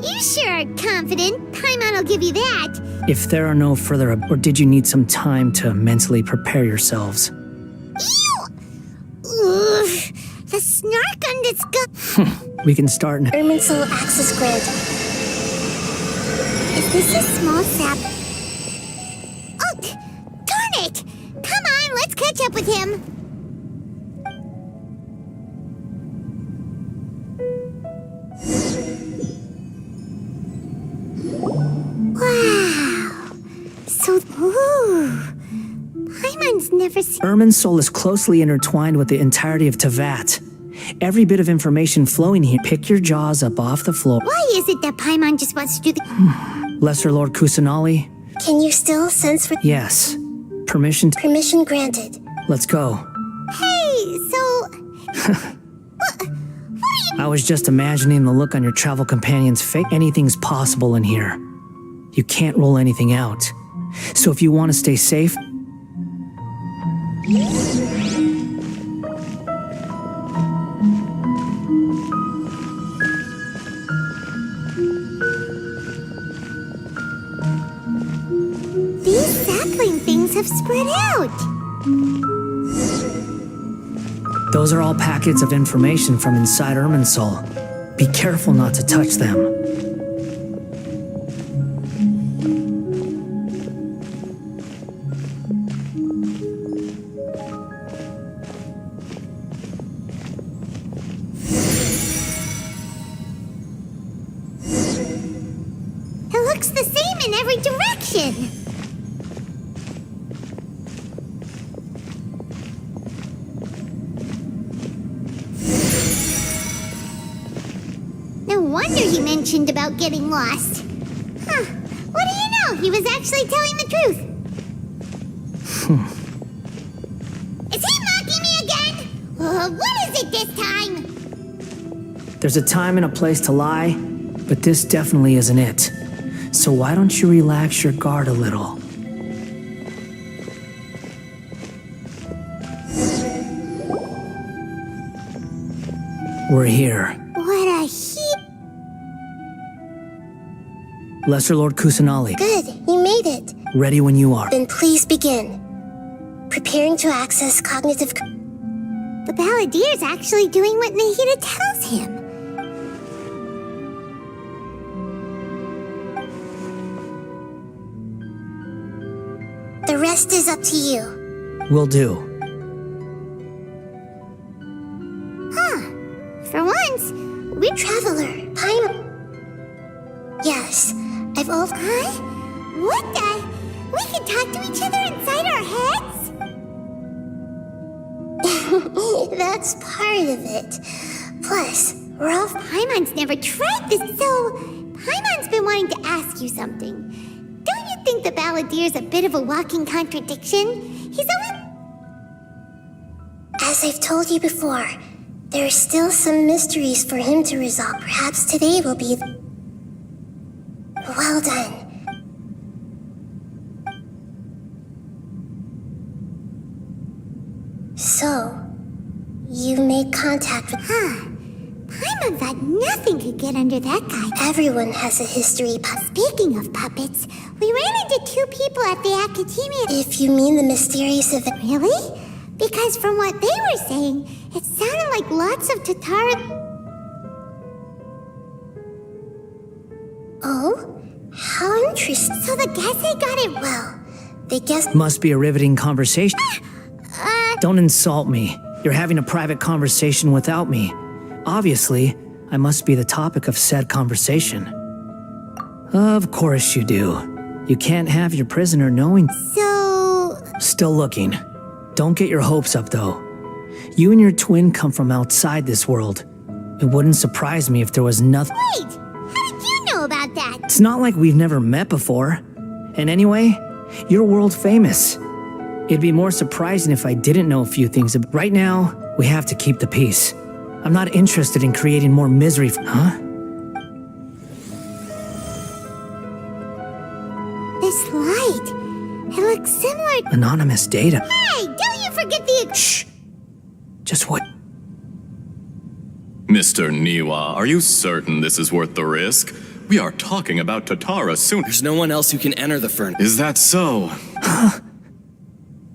You sure are confident. Paimon will give you that. If there are no further... Or did you need some time to mentally prepare yourselves? Ew! Ugh, the snark on this We can start now. Irminsul access granted. Is this a small sap? Oh, darn it! Come on, let's catch up with him. Wow. So, Paimon's never seen... Irminsul is closely intertwined with the entirety of Tevat. Every bit of information flowing here. Pick your jaws up off the floor. Why is it that Paimon just wants to do the... Lesser Lord Kusanali? Can you still sense... Yes. Permission granted. Let's go. Hey, so... I was just imagining the look on your travel companion's face. Anything's possible in here. You can't rule anything out. So if you want to stay safe... These sapling things have spread out. Those are all packets of information from inside Irminsul. Be careful not to touch them. It looks the same in every direction. No wonder you mentioned about getting lost. Huh, what do you know? No, he was actually telling the truth. Is he mocking me again? What is it this time? There's a time and a place to lie, but this definitely isn't it. So why don't you relax your guard a little? We're here. What a heap. Lesser Lord Kusanali. Good, you made it. Ready when you are. Then please begin. Preparing to access cognitive... The Balladeer's actually doing what Nahida tells him. The rest is up to you. Will do. For once, we... Traveler, time... Yes, I've all... Huh? What the? We can talk to each other inside our heads? That's part of it. Plus, we're all... Paimon's never tried this, so... Paimon's been wanting to ask you something. Don't you think the Balladeer's a bit of a walking contradiction? He's always... As I've told you before, there are still some mysteries for him to resolve. Perhaps today will be... Well done. So, you made contact with... Paimon thought nothing could get under that guy. Everyone has a history, Speaking of puppets, we ran into 2 people at the Academia. If you mean the mysterious event... Really? Because from what they were saying, it sounded like lots of Tatara... Oh? How interesting. So the Gese got it well. They guessed... Must be a riveting conversation. Don't insult me. You're having a private conversation without me. Obviously, I must be the topic of said conversation. Of course you do. You can't have your prisoner knowing... So... Still looking. Don't get your hopes up, though. You and your twin come from outside this world. It wouldn't surprise me if there was nothing... Wait! How did you know about that? It's not like we've never met before. And anyway, you're world famous. It'd be more surprising if I didn't know a few things. Right now, we have to keep the peace. I'm not interested in creating more misery. Huh? This light. It looks similar... Anonymous data. Hey, don't you forget the... Shh. Just what? Mr. Niwa, are you certain this is worth the risk? We are talking about Tatara soon. There's no one else who can enter the furnace. Is that so?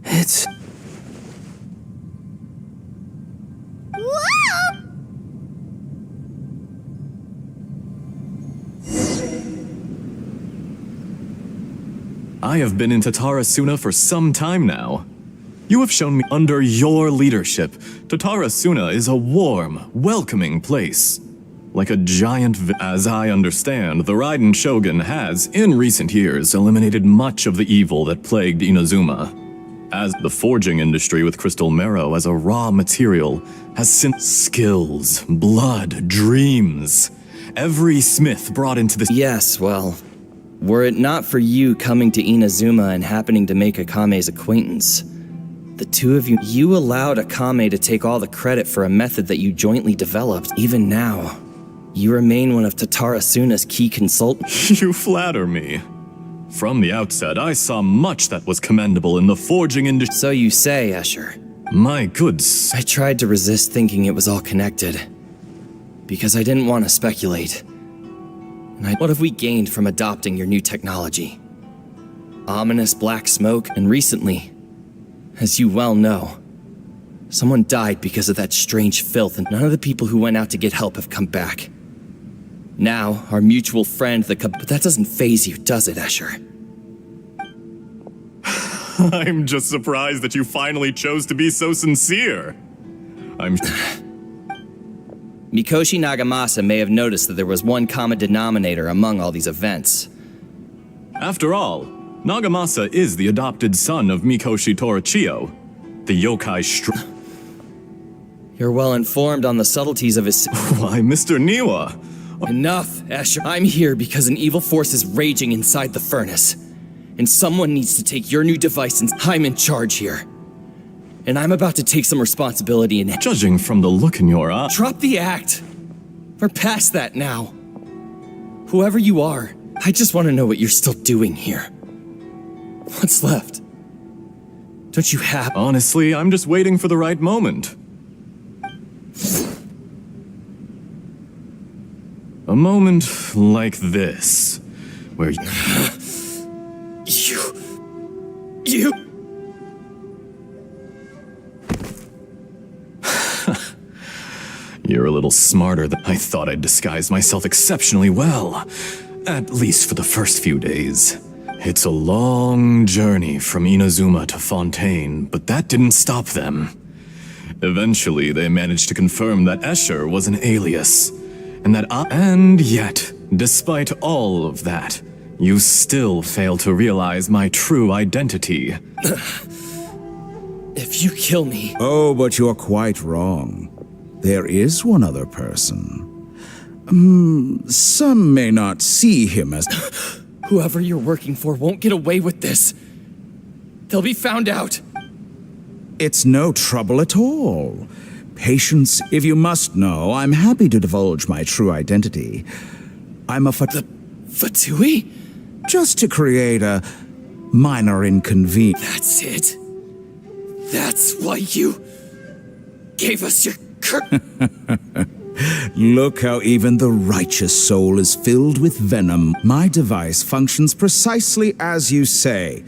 It's... Whoa! I have been in Tatarasuna for some time now. You have shown me under your leadership, Tatarasuna is a warm, welcoming place. Like a giant as I understand, the Raiden Shogun has, in recent years, eliminated much of the evil that plagued Inazuma. As the forging industry with crystal marrow as a raw material has since skills, blood, dreams. Every smith brought into this... Yes, well, were it not for you coming to Inazuma and happening to make Akame's acquaintance, the two of you allowed Akame to take all the credit for a method that you jointly developed. Even now, you remain one of Tatarasuna's key consultants. You flatter me. From the outset, I saw much that was commendable in the forging industry. So you say, Escher. My goods. I tried to resist thinking it was all connected, because I didn't want to speculate. And what have we gained from adopting your new technology? Ominous black smoke, and recently, as you well know, someone died because of that strange filth, and none of the people who went out to get help have come back. Now, our mutual friend, but that doesn't faze you, does it, Escher? I'm just surprised that you finally chose to be so sincere. Mikoshi Nagamasa may have noticed that there was one common denominator among all these events. After all, Nagamasa is the adopted son of Mikoshi Torachiyo, the yokai You're well informed on the subtleties of his... Why, Mr. Niwa... Enough, Escher. I'm here because an evil force is raging inside the furnace. And someone needs to take your new device and I'm in charge here. And I'm about to take some responsibility in it. Judging from the look in your eye. Drop the act! We're past that now. Whoever you are, I just want to know what you're still doing here. What's left? Don't you have— Honestly, I'm just waiting for the right moment. A moment like this, where You... You're a little smarter than I thought. I'd disguise myself exceptionally well. At least for the first few days. It's a long journey from Inazuma to Fontaine, but that didn't stop them. Eventually, they managed to confirm that Escher was an alias, and that and yet, despite all of that, you still fail to realize my true identity. If you kill me— Oh, but you're quite wrong. There is one other person. Some may not see him as... Whoever you're working for won't get away with this. They'll be found out. It's no trouble at all. Patience, if you must know, I'm happy to divulge my true identity. I'm a Fatui? Just to create a minor inconvenience. That's it. That's why you gave us your Look how even the righteous soul is filled with venom. My device functions precisely as you say.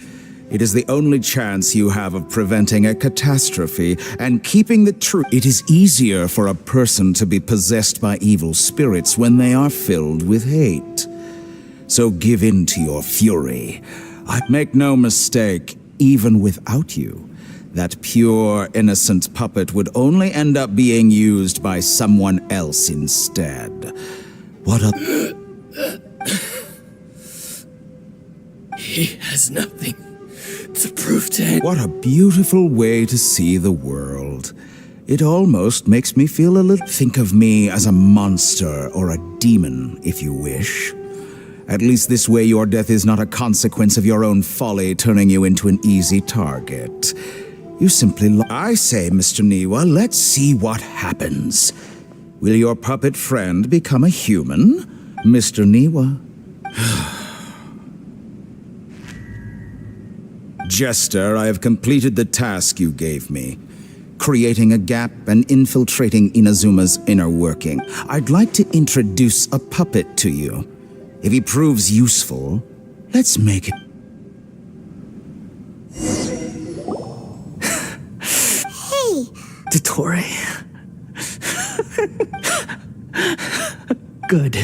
It is the only chance you have of preventing a catastrophe and keeping the truth. It is easier for a person to be possessed by evil spirits when they are filled with hate. So give in to your fury. I make no mistake, even without you, that pure, innocent puppet would only end up being used by someone else instead. What a... He has nothing to prove to him. What a beautiful way to see the world. It almost makes me feel a little... Think of me as a monster or a demon, if you wish. At least this way your death is not a consequence of your own folly turning you into an easy target. You simply I say, Mr. Niwa, let's see what happens. Will your puppet friend become a human, Mr. Niwa? Jester, I have completed the task you gave me. Creating a gap and infiltrating Inazuma's inner working. I'd like to introduce a puppet to you. If he proves useful, let's make it. Dottore. Good.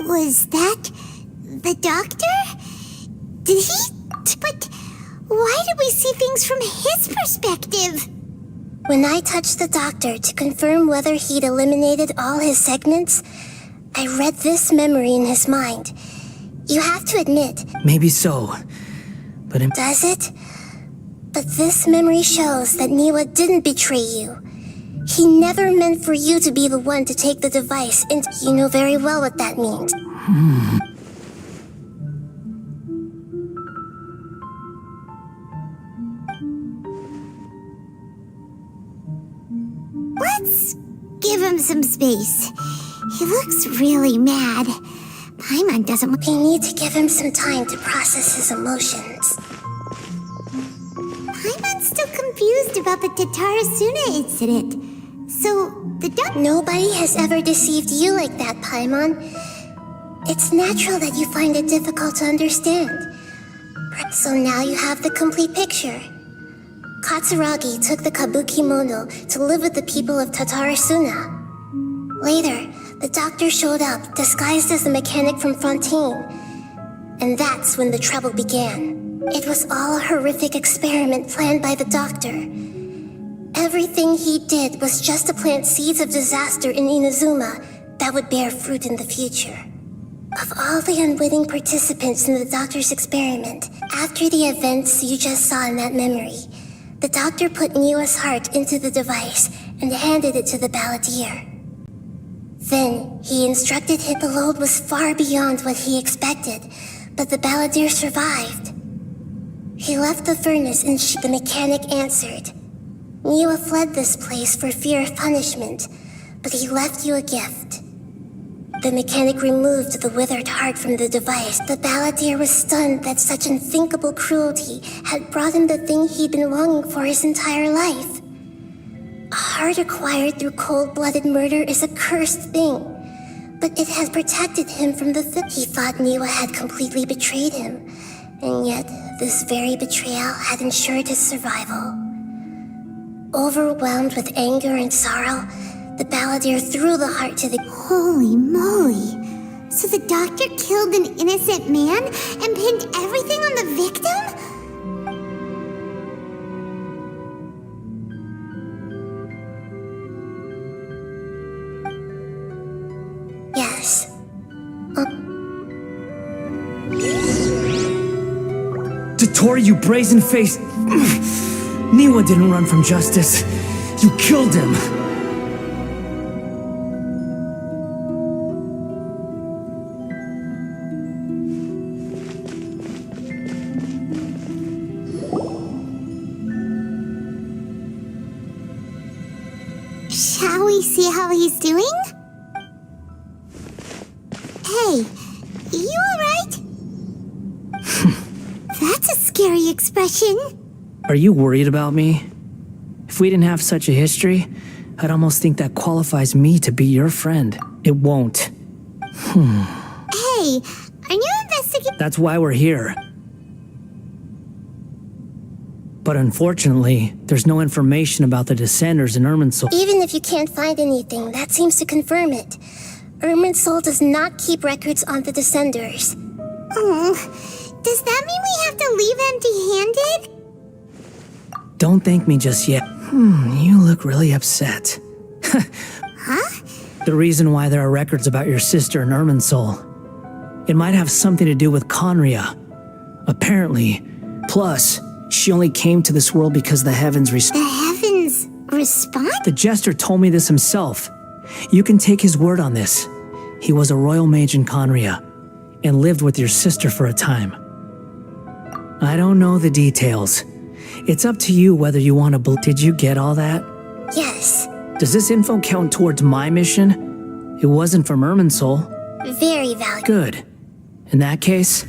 Was that the doctor? Did he... But why did we see things from his perspective? When I touched the doctor to confirm whether he'd eliminated all his segments, I read this memory in his mind. You have to admit... Maybe so, but... Does it? But this memory shows that Niwa didn't betray you. He never meant for you to be the one to take the device, and you know very well what that means. Let's give him some space. He looks really mad. Paimon doesn't... We need to give him some time to process his emotions. Paimon's still confused about the Tatarasuna incident. So, the Nobody has ever deceived you like that, Paimon. It's natural that you find it difficult to understand. So now you have the complete picture. Katsuragi took the Kabukimono to live with the people of Tatarasuna. Later, the doctor showed up, disguised as a mechanic from Fontaine. And that's when the trouble began. It was all a horrific experiment planned by the doctor. Everything he did was just to plant seeds of disaster in Inazuma that would bear fruit in the future. Of all the unwitting participants in the doctor's experiment, after the events you just saw in that memory, the doctor put Niwa's heart into the device and handed it to the balladeer. Then, he instructed him the load was far beyond what he expected, but the balladeer survived. He left the furnace and the mechanic answered. Niwa fled this place for fear of punishment, but he left you a gift. The mechanic removed the withered heart from the device. The balladeer was stunned that such unthinkable cruelty had brought him the thing he'd been longing for his entire life. A heart acquired through cold-blooded murder is a cursed thing, but it has protected him from the He thought Niwa had completely betrayed him, and yet this very betrayal had ensured his survival. Overwhelmed with anger and sorrow, the balladeer threw the heart to the... Holy moly! So the doctor killed an innocent man and pinned everything on the victim? Yes. Dottore, you brazen-faced... Niwa didn't run from justice. You killed him. Shall we see how he's doing? Hey, you alright? That's a scary expression. Are you worried about me? If we didn't have such a history, I'd almost think that qualifies me to be your friend. It won't. Hey, are you investigating? That's why we're here. But unfortunately, there's no information about the Descenders in Irminsul. Even if you can't find anything, that seems to confirm it. Irminsul does not keep records on the Descenders. Oh, does that mean we have to leave empty-handed? Don't thank me just yet. You look really upset. Huh? The reason why there are records about your sister in Irminsul. It might have something to do with Conria. Apparently. Plus, she only came to this world because the heavens The heavens respond? The jester told me this himself. You can take his word on this. He was a royal mage in Conria, and lived with your sister for a time. I don't know the details. It's up to you whether you want to believe. Did you get all that? Yes. Does this info count towards my mission? It wasn't from Irminsul. Very valuable. Good. In that case,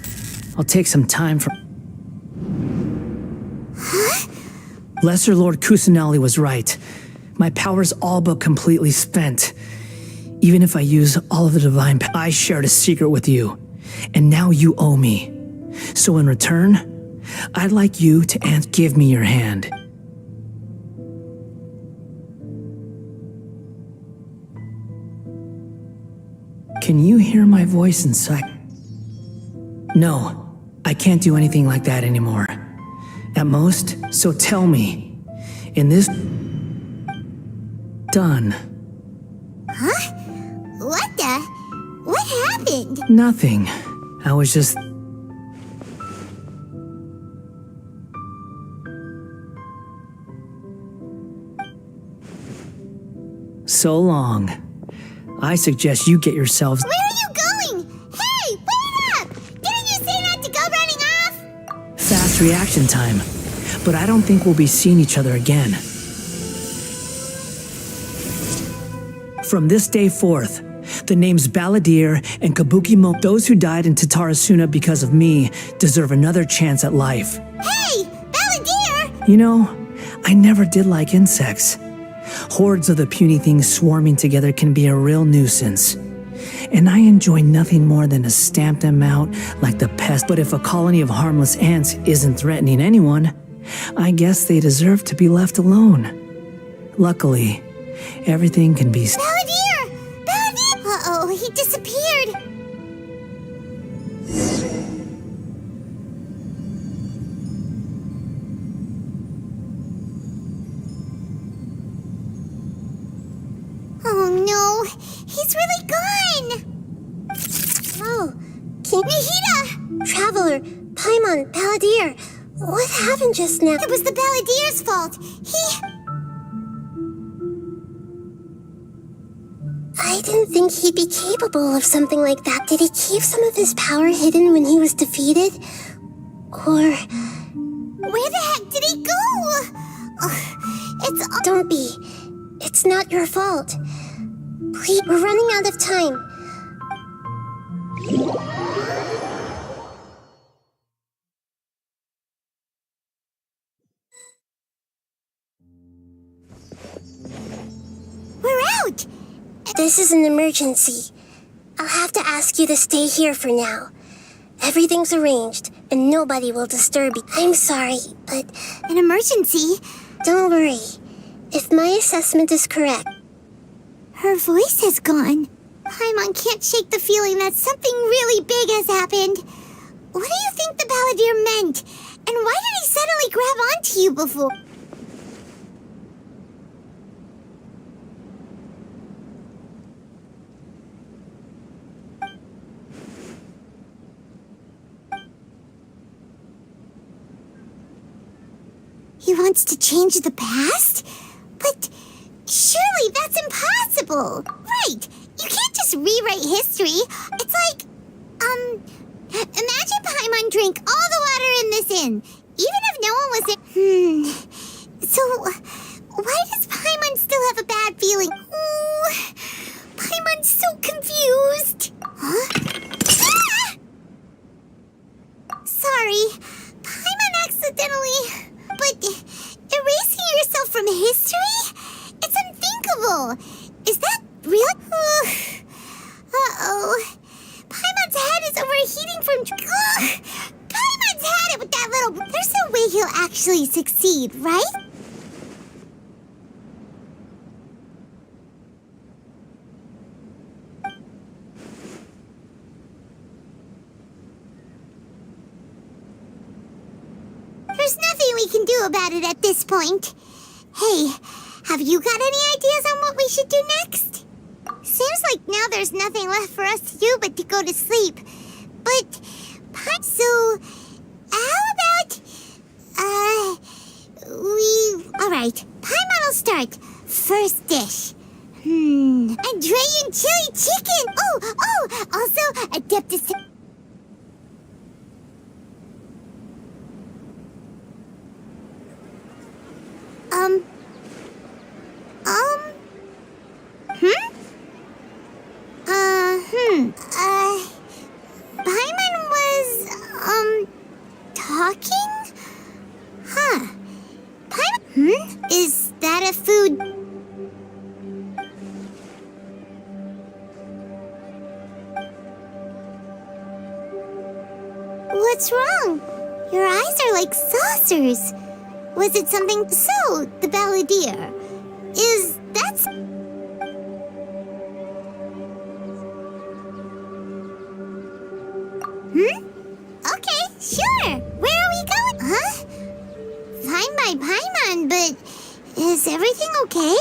I'll take some time for... Huh? Lesser Lord Kusanali was right. My power's all but completely spent. Even if I use all of the divine I shared a secret with you, and now you owe me. So in return, I'd like you to give me your hand. Can you hear my voice inside? No, I can't do anything like that anymore. At most, so tell me, in this... Done. Huh? What the? What happened? Nothing. I was just... So long. I suggest you get yourselves... Where are you going? Hey, wait up! Didn't you say not to go running off? Fast reaction time. But I don't think we'll be seeing each other again. From this day forth, the names Balladeer and Kabuki those who died in Tatarasuna because of me, deserve another chance at life. Hey, Balladeer! You know, I never did like insects. Hordes of the puny things swarming together can be a real nuisance. And I enjoy nothing more than to stamp them out like the pest. But if a colony of harmless ants isn't threatening anyone, I guess they deserve to be left alone. Luckily, everything can be... Balladeer! Balladeer! Uh-oh, he disappeared! Oh no, he's really gone! Oh, Nahida! Traveler, Paimon, Balladeer, what happened just now? It was the Balladeer's fault. I didn't think he'd be capable of something like that. Did he keep some of his power hidden when he was defeated? Or Where the heck did he go? It's... Don't be. It's not your fault. Please, we're running out of time. We're out! This is an emergency. I'll have to ask you to stay here for now. Everything's arranged, and nobody will disturb you. I'm sorry, but... An emergency? Don't worry. If my assessment is correct... Her voice has gone. Paimon can't shake the feeling that something really big has happened. What do you think the Balladeer meant? And why did he suddenly grab onto you before? He wants to change the past? But surely that's impossible! Right! You can't just rewrite history. It's like, imagine Paimon drank all the water in this inn, even if no one was in... So, why does Paimon still have a bad feeling? Ooh, Paimon's so confused. Huh? Ah! Sorry, Paimon accidentally... But erasing yourself from history? It's unthinkable. Is that real? Uh-oh. Paimon's head is overheating from... Paimon's had it with that little... There's no way he'll actually succeed, right? There's nothing we can do about it at this point. Hey, have you got any ideas on what we should do next? Seems like now there's nothing left for us to do but to go to sleep. But, so, how about, alright, Paimon will start. First dish. Andrean chili chicken! Oh, also, Adeptus... Paimon was, talking? Huh. Paimon, Is that a food... What's wrong? Your eyes are like saucers. Was it something... So, the Balladeer. That's... Okay, sure. Where are we going? Huh? Fine by Paimon, but... Is everything okay?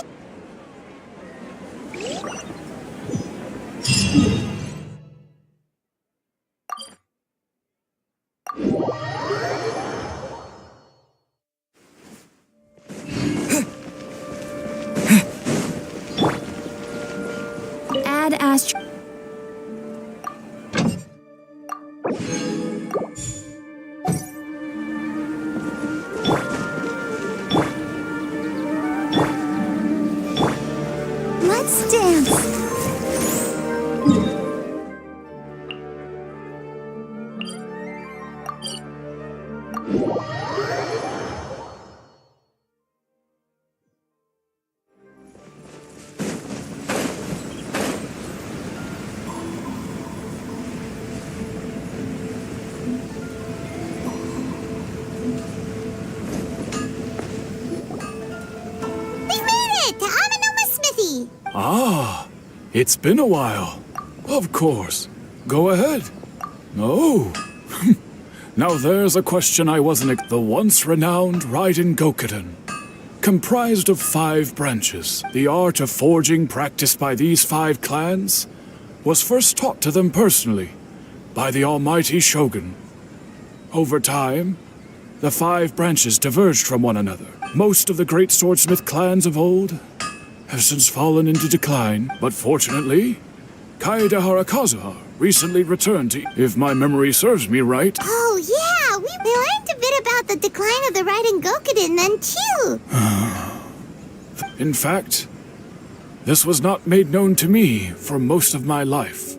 Add astro... Let's dance. Ah, it's been a while. Of course. Go ahead. Oh. Now there's a question I wasn't... The once renowned Raiden Gokuden, comprised of 5 branches. The art of forging practiced by these 5 clans was first taught to them personally by the almighty Shogun. Over time, the 5 branches diverged from one another. Most of the great swordsmith clans of old have since fallen into decline, but fortunately, Kaedehara Kazuha recently returned to... If my memory serves me right... Oh, yeah! we learned a bit about the decline of the Raiden Gokuden then, too. In fact, this was not made known to me for most of my life.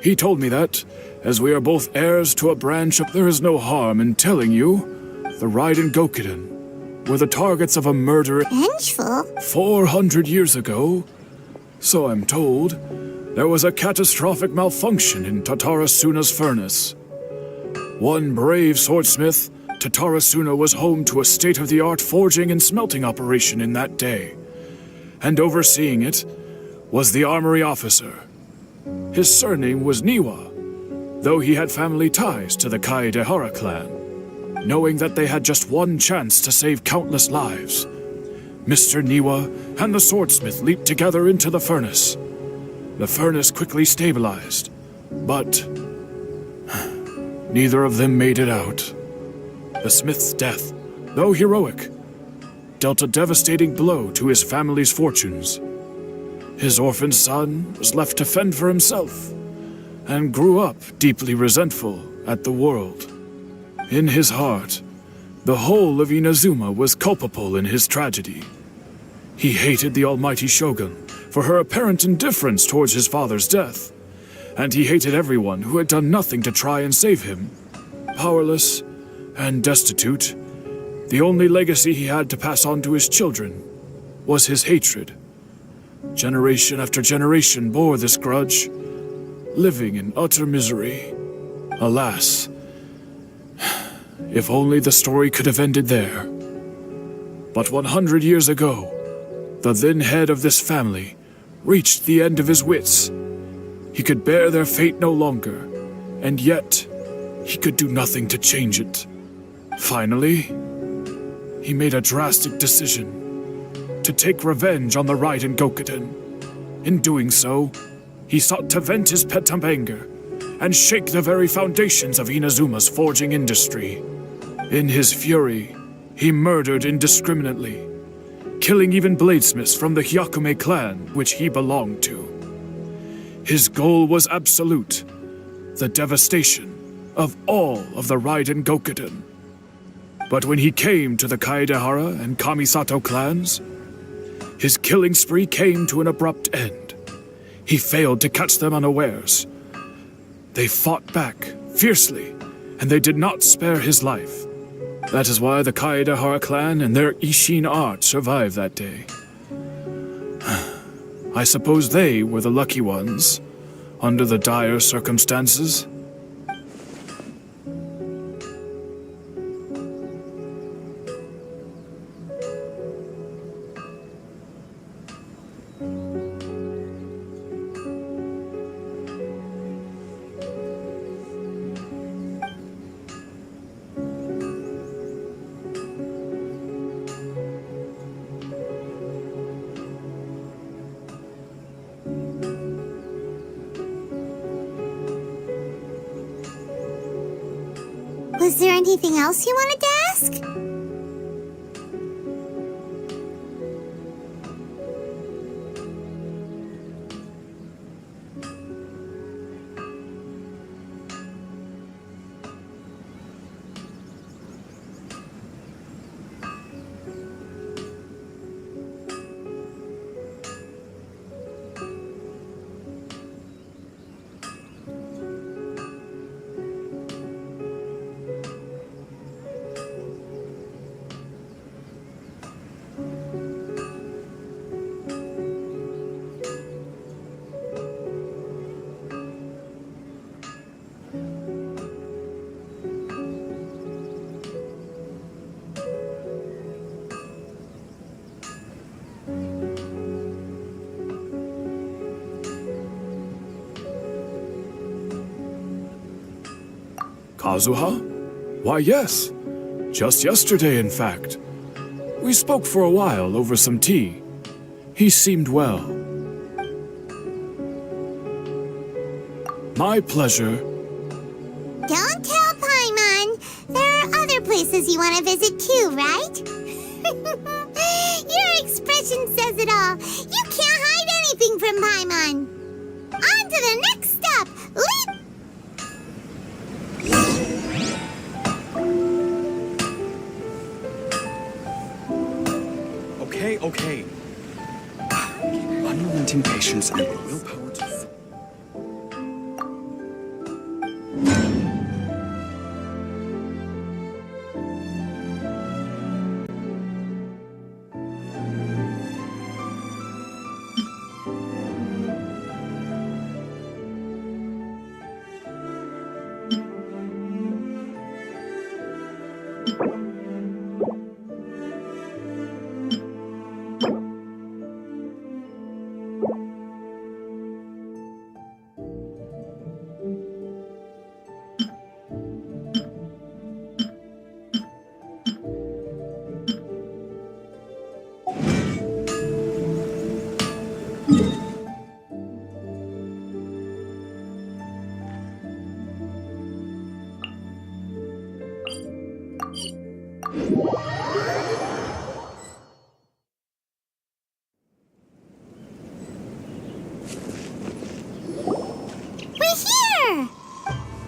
He told me that, as we are both heirs to a branch of, there is no harm in telling you, the Raiden Gokuden were the targets of a murder Vengeful? 400 years ago. So I'm told, there was a catastrophic malfunction in Tatarasuna's furnace. One brave swordsmith, Tatarasuna was home to a state-of-the-art forging and smelting operation in that day, and overseeing it was the armory officer. His surname was Niwa, though he had family ties to the Kaedehara clan. Knowing that they had just one chance to save countless lives, Mr. Niwa and the swordsmith leaped together into the furnace. The furnace quickly stabilized, but neither of them made it out. The smith's death, though heroic, dealt a devastating blow to his family's fortunes. His orphan son was left to fend for himself, and grew up deeply resentful at the world. In his heart, the whole of Inazuma was culpable in his tragedy. He hated the almighty shogun for her apparent indifference towards his father's death, and he hated everyone who had done nothing to try and save him. Powerless and destitute, the only legacy he had to pass on to his children was his hatred. Generation after generation bore this grudge, living in utter misery. Alas, if only the story could have ended there. But 100 years ago, the then head of this family reached the end of his wits. He could bear their fate no longer, and yet he could do nothing to change it. Finally, he made a drastic decision to take revenge on the Raiden Gokuden. In doing so, he sought to vent his pent anger and shake the very foundations of Inazuma's forging industry. In his fury, he murdered indiscriminately, killing even bladesmiths from the Hyakume clan which he belonged to. His goal was absolute, the devastation of all of the Raiden Gokuden. But when he came to the Kaedehara and Kamisato clans, his killing spree came to an abrupt end. He failed to catch them unawares. They fought back fiercely, and they did not spare his life. That is why the Kaedehara clan and their Ishin art survived that day. I suppose they were the lucky ones, under the dire circumstances. Was there anything else you wanted to ask? Kazuha? Why, yes. Just yesterday, in fact. We spoke for a while over some tea. He seemed well. My pleasure. Don't tell Paimon. There are other places you want to visit too, right? Your expression says it all. You can't hide anything from Paimon. On to the next step. Leap! Okay, okay. Unrelenting patience and willpower to...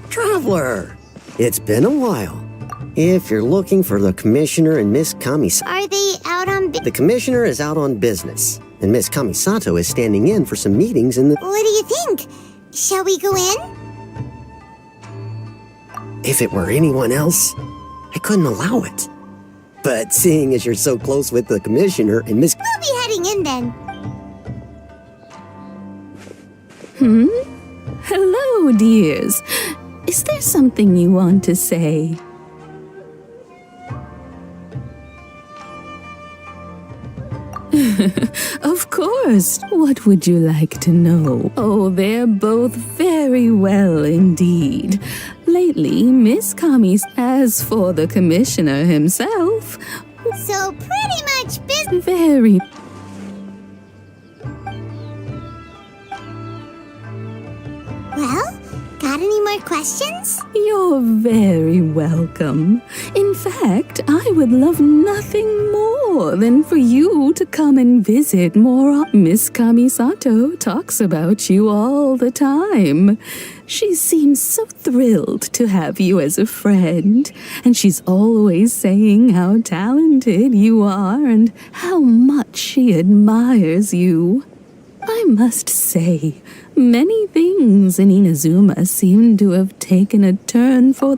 Traveler, it's been a while. If you're looking for the Commissioner and Miss Kamisato... Are they out on The Commissioner is out on business, and Miss Kamisato is standing in for some meetings in the... What do you think? Shall we go in? If it were anyone else, I couldn't allow it. But seeing as you're so close with the Commissioner and Miss... We'll be heading in then. Hello, dears. Is there something you want to say? Of course. What would you like to know? Oh, they're both very well indeed. Lately, Miss Kami's, as for the Commissioner himself... So pretty much business... Very... Well, got any more questions? You're very welcome. In fact, I would love nothing more than for you to come and visit more. Miss Kamisato talks about you all the time. She seems so thrilled to have you as a friend, and she's always saying how talented you are and how much she admires you. I must say, many things in Inazuma seem to have taken a turn for...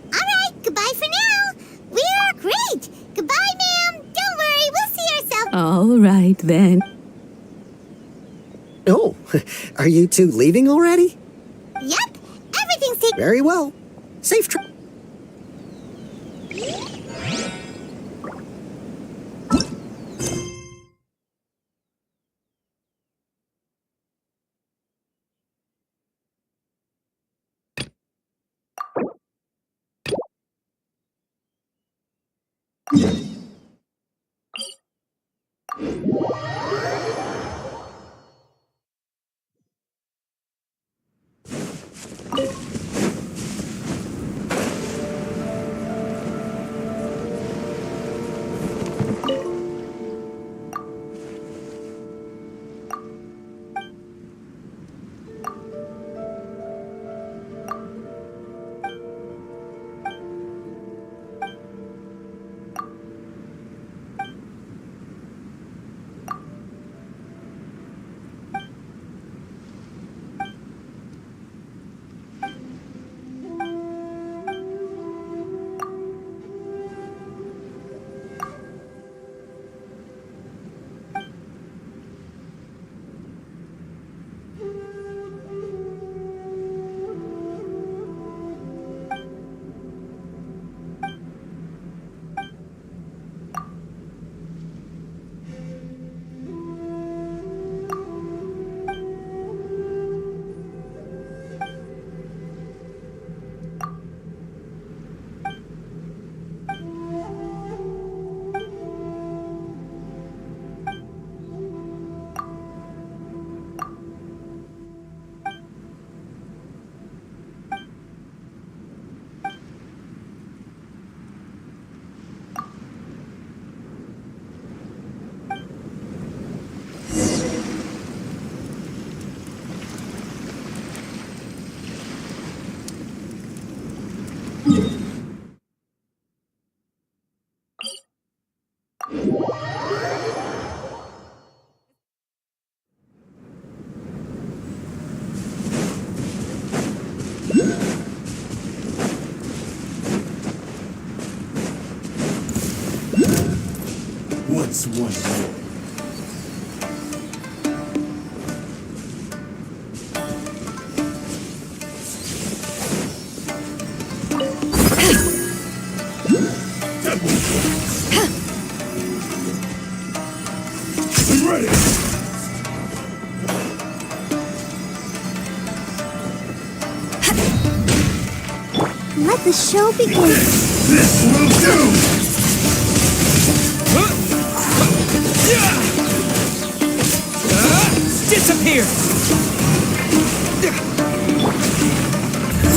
Alright, goodbye for now. We're great. Goodbye, ma'am. Don't worry, we'll see ourselves. All right, then. Oh, are you two leaving already? Yep, everything's taken... Very well. Safe trip. Let the show begin. This will do! Disappear!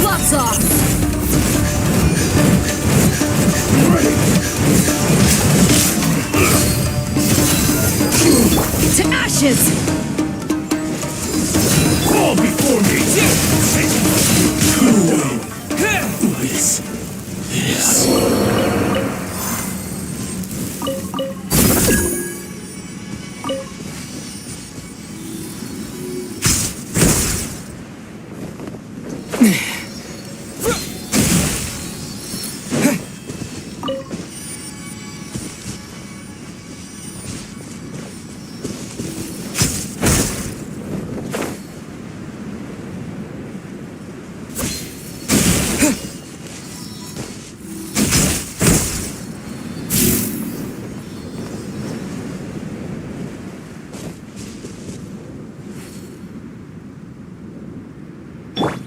Gloves off! To ashes! Fall before me!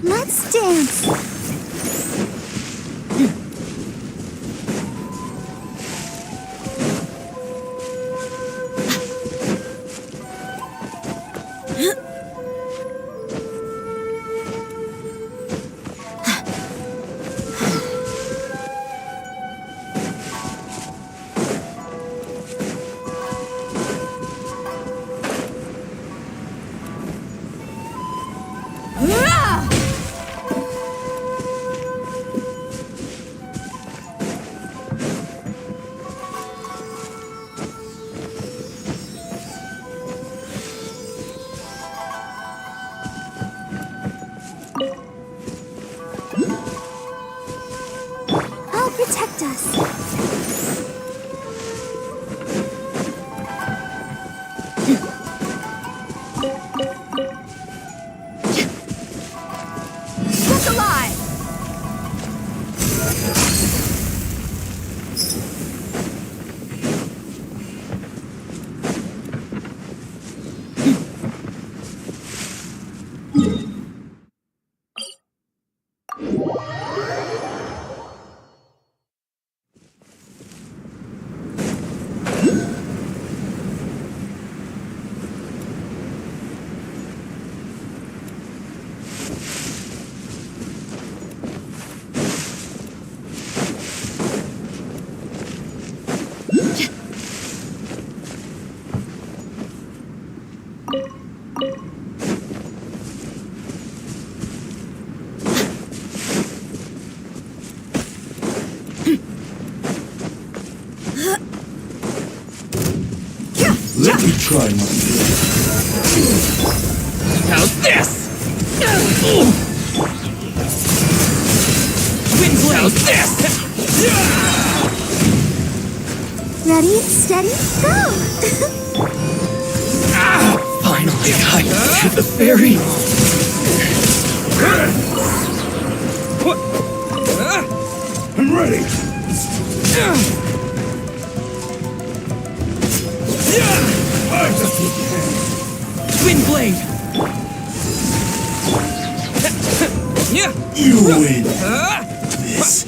Let's dance. I'll protect us. Look alive! Let me try my How's this? Wind blade! How's this? Ready, steady, go! Finally, I get the fairy. I'm ready! Wind blade! You win! This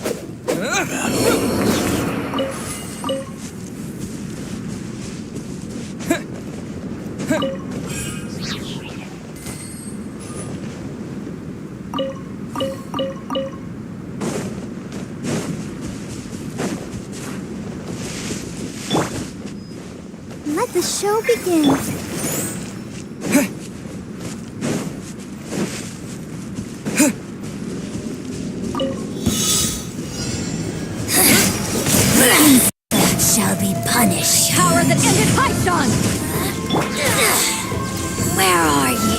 Let the show begin. Shall be punished. Power that ended Haishan! Where are you?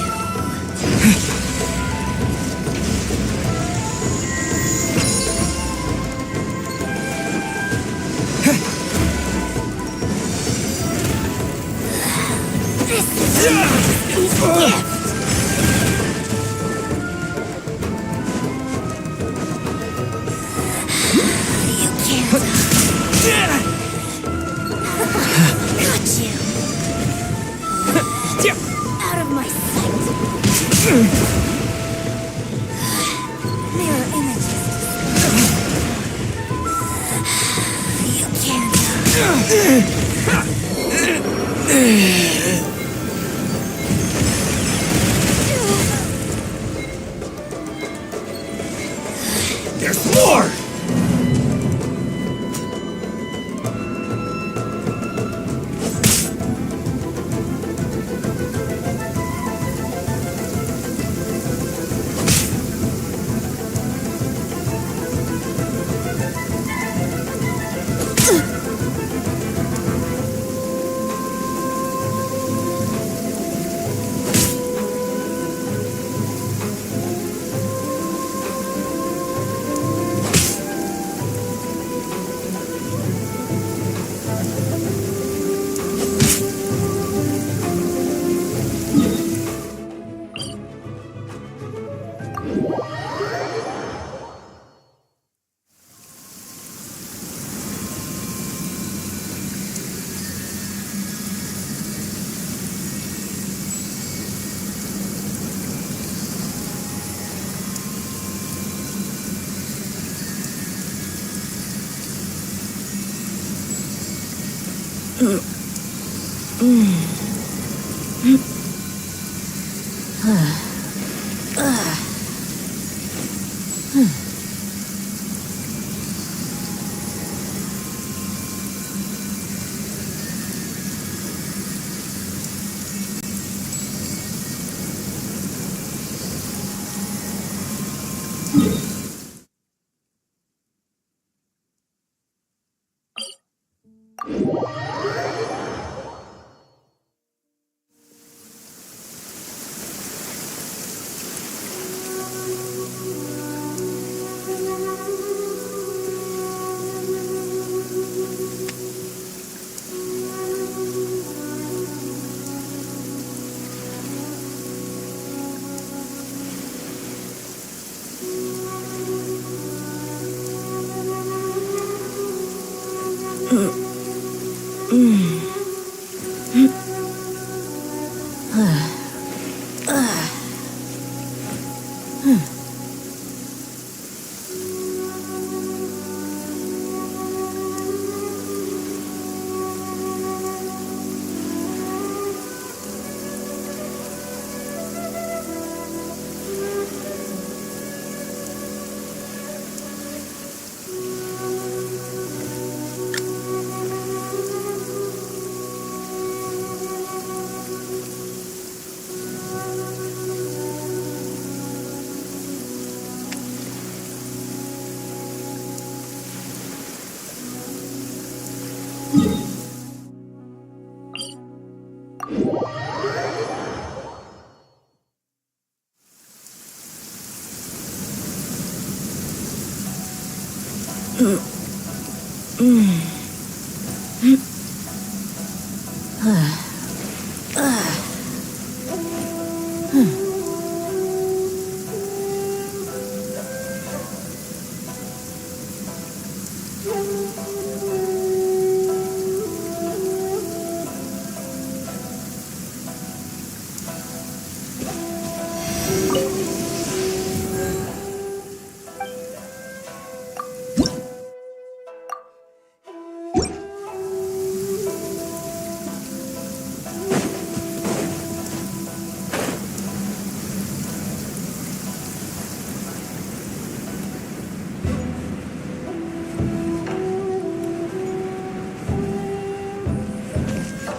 Out of my sight. Mirror images. You can't. There's more!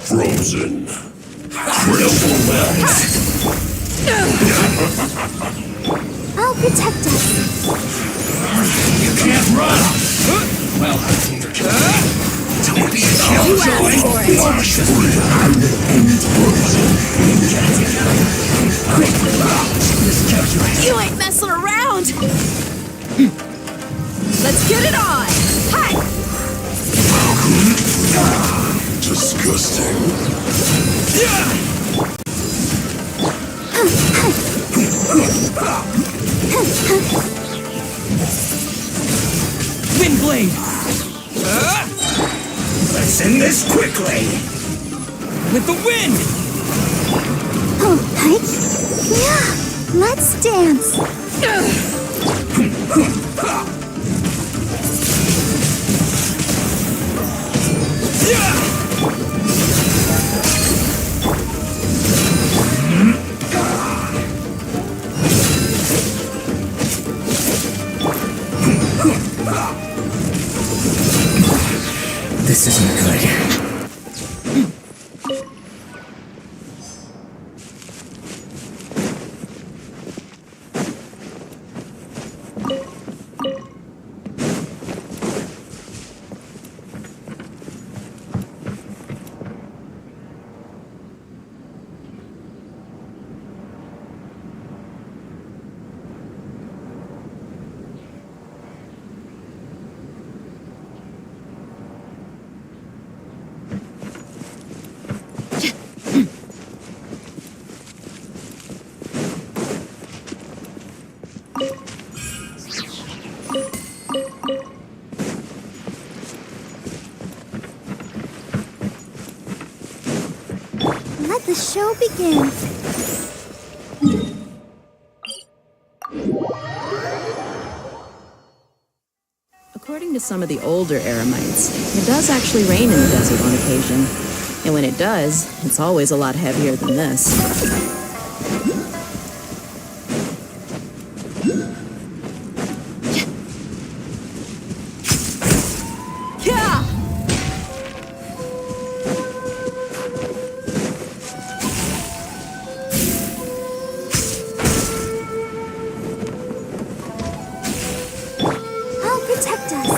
Frozen. Critical wealth. I'll protect us. You can't run! Well, don't be a killjoy! Wash free! I will end You ain't messing around! Let's get it on! Hi! Disgusting. Windblade! Let's end this quickly! With the wind! Oh, right? Yeah, let's dance. This isn't good. Let the show begin. According to some of the older Eremites, it does actually rain in the desert on occasion. And when it does, it's always a lot heavier than this. Protect us.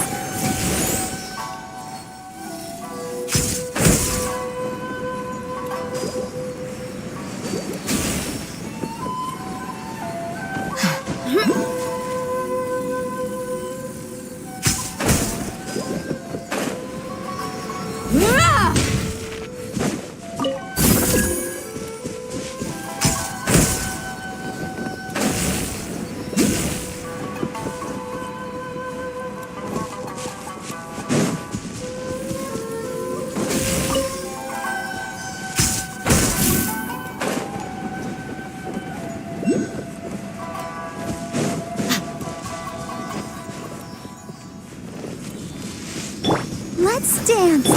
Let's dance.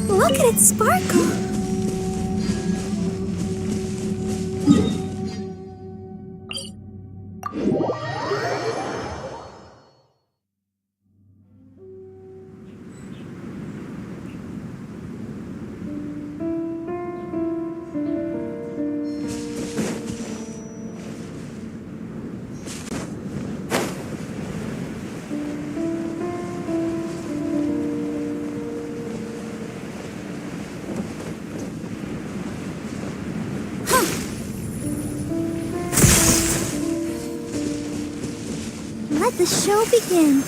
Look at it sparkle! Let the show begin.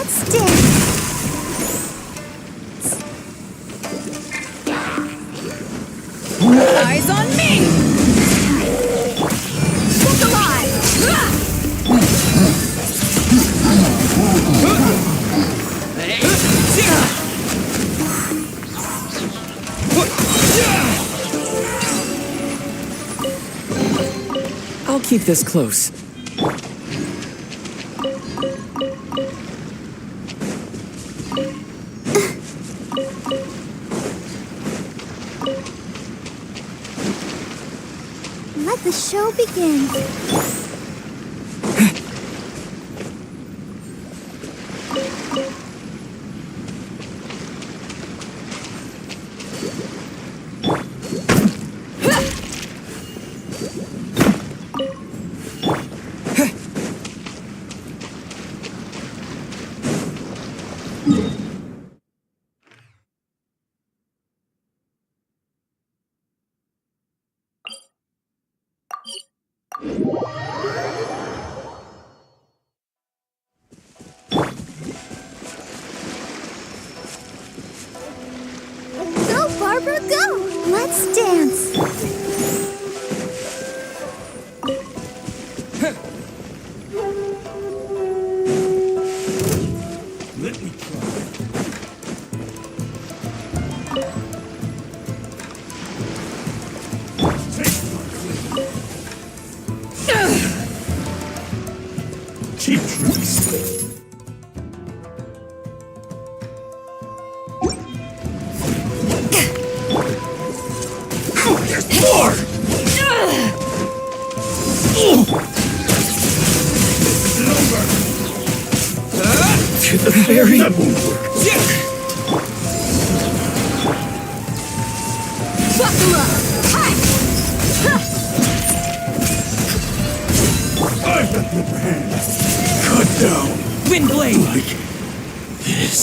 Let's dance. Eyes on me! Look alive! I'll keep this close. Let the show begin. Go, Barbara, go! Let's dance. Let me cheap tricks. There's more! To the very... That won't work. Buckle up! I've got the upper hand. Cut down. Windblade! Like this.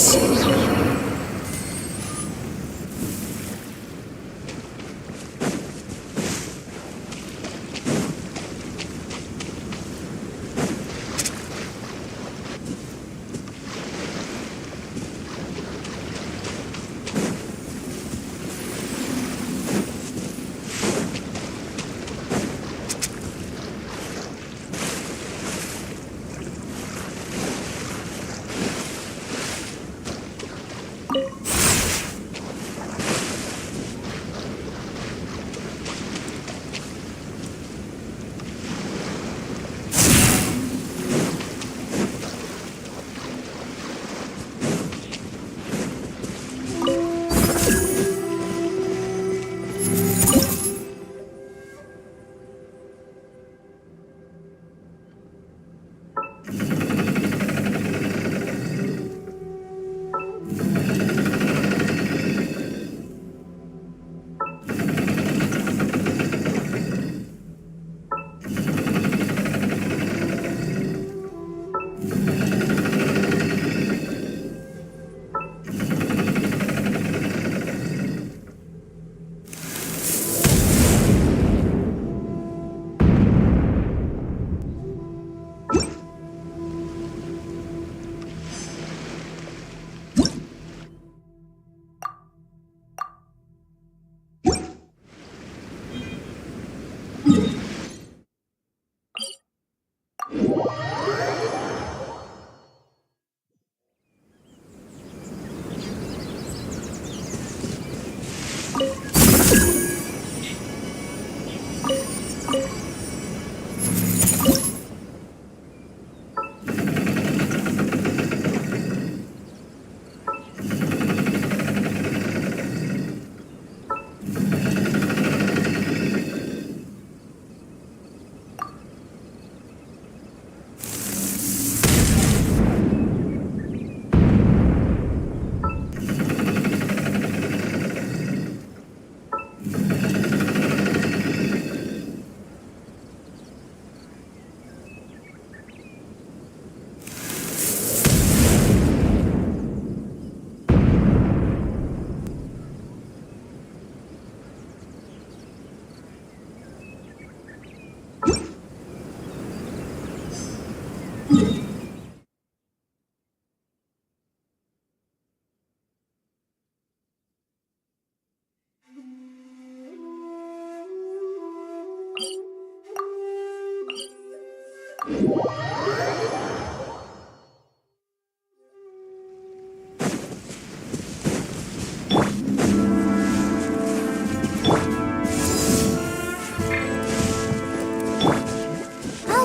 I'll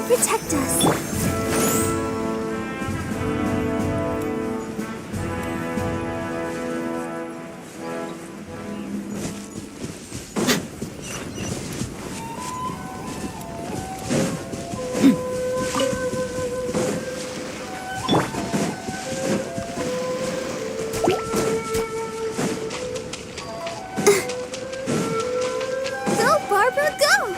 protect us. Go, Barbara, go!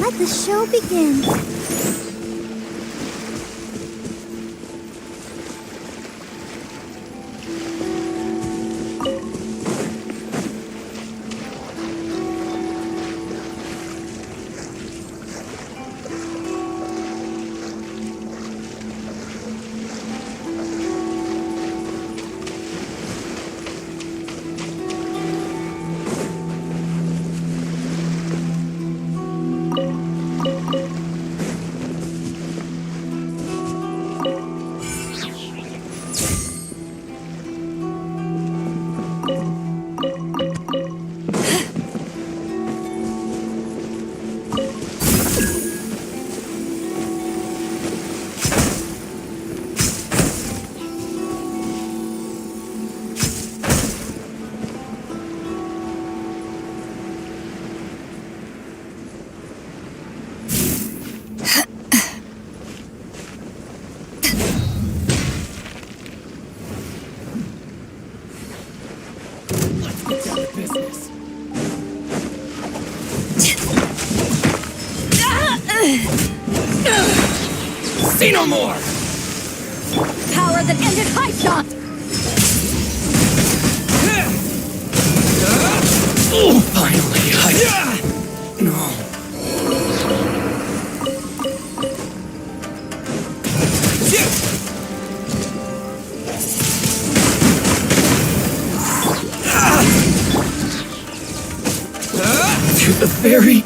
Let the show begin. See no more! Power that ended high shot! Oh, finally, No. To the very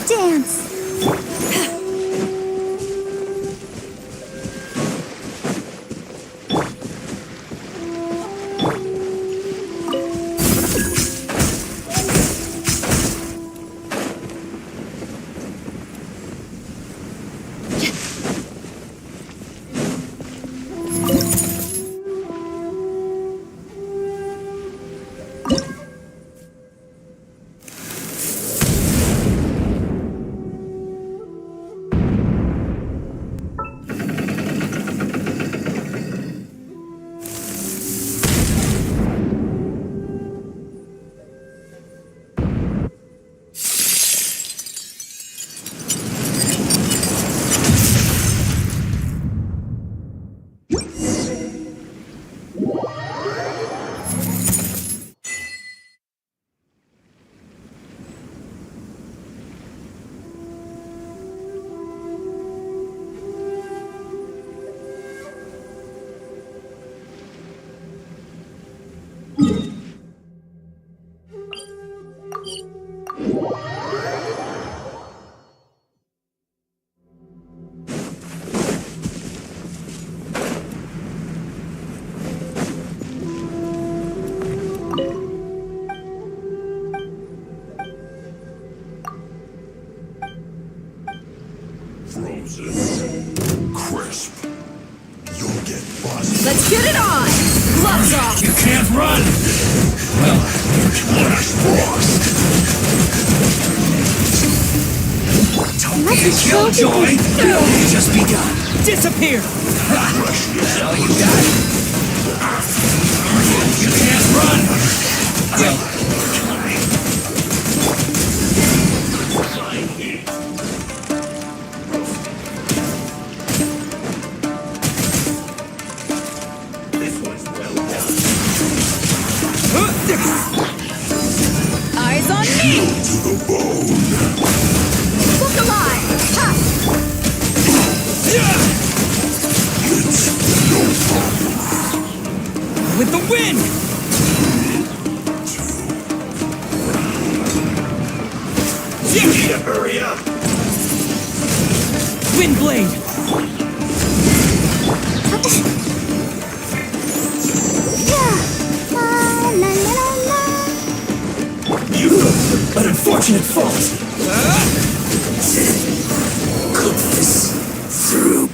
Let's dance! Frozen. Crisp. You'll get busted. Let's get it on! Gloves off! You can't run! Well, Flash Frost! Don't be a killjoy! You've just begun! Disappear! That's all you got? You can't run! Well, Eyes on me! to the bone. Look alive! Ha! It's no problem. With the wind! You need to hurry up. Wind blade! An unfortunate fault. Cook this through.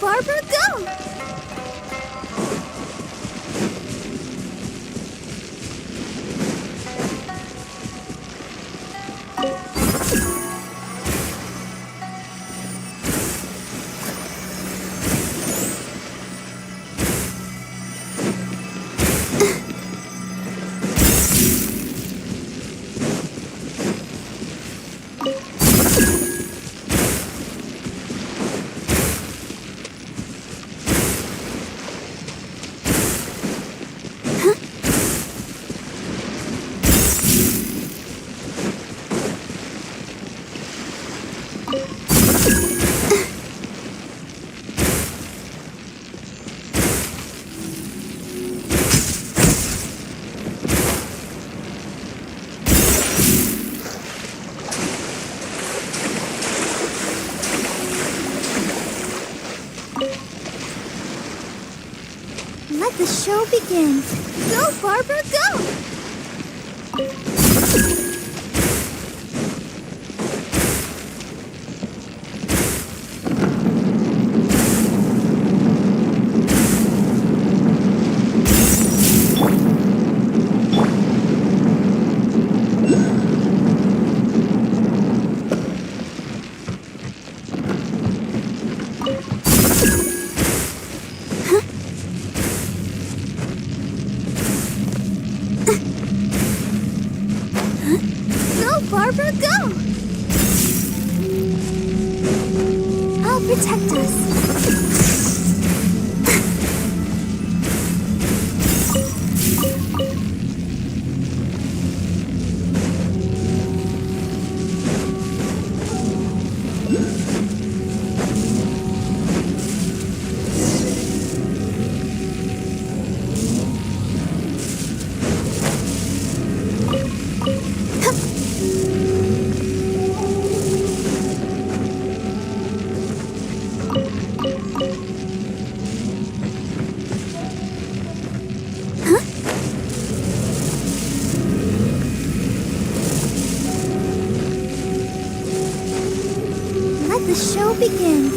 Barbara, go! Let the show begin. Go, Barbara, go! Go, Barbara, go! I'll protect us. Let the show begin.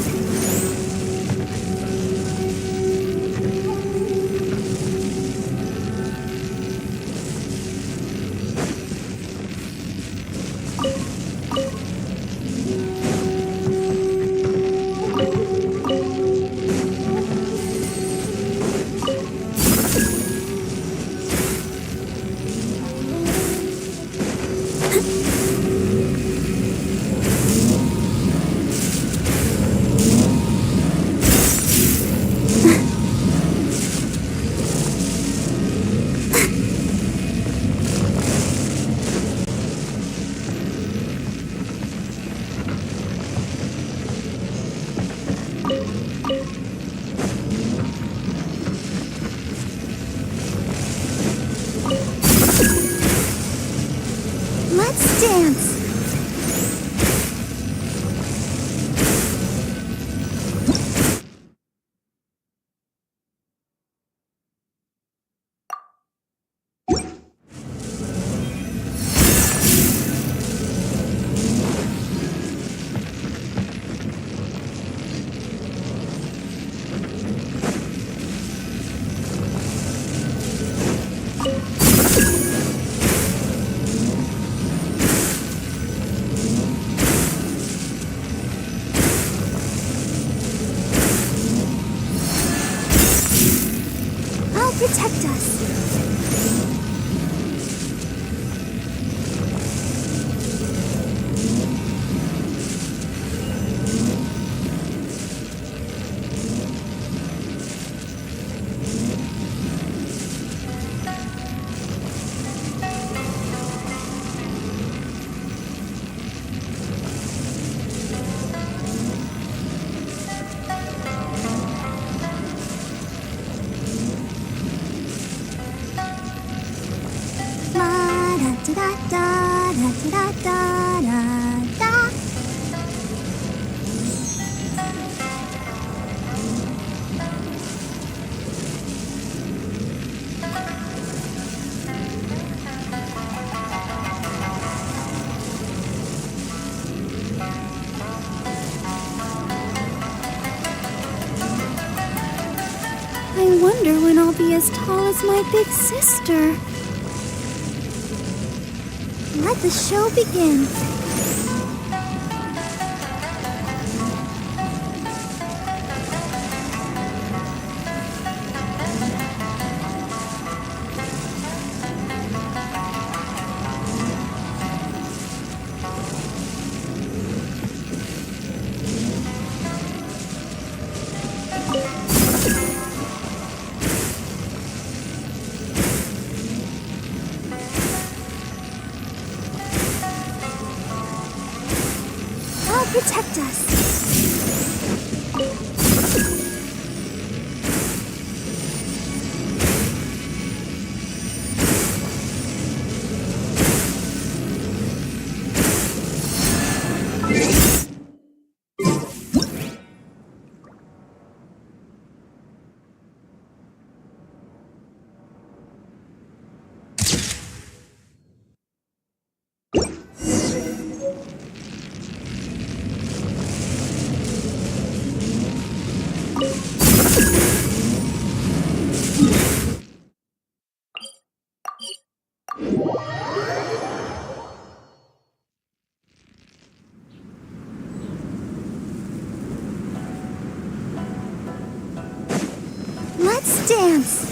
Let's dance. I'll protect us. be as tall as my big sister. Let the show begin. Protect us. Let's dance.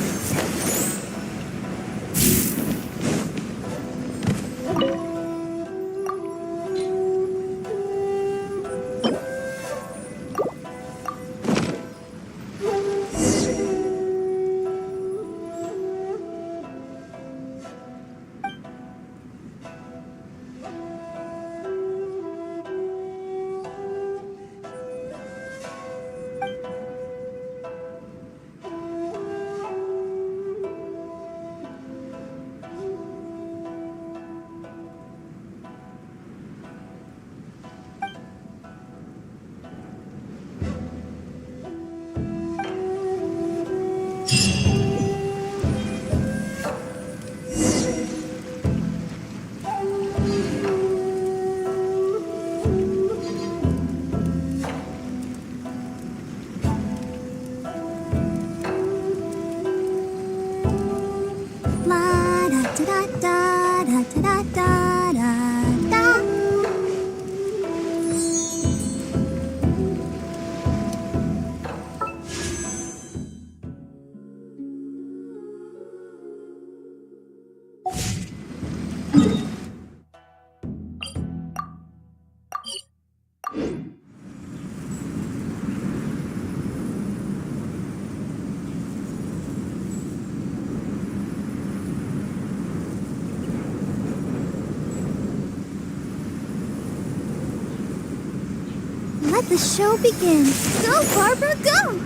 Let the show begin. Go, Barbara, go!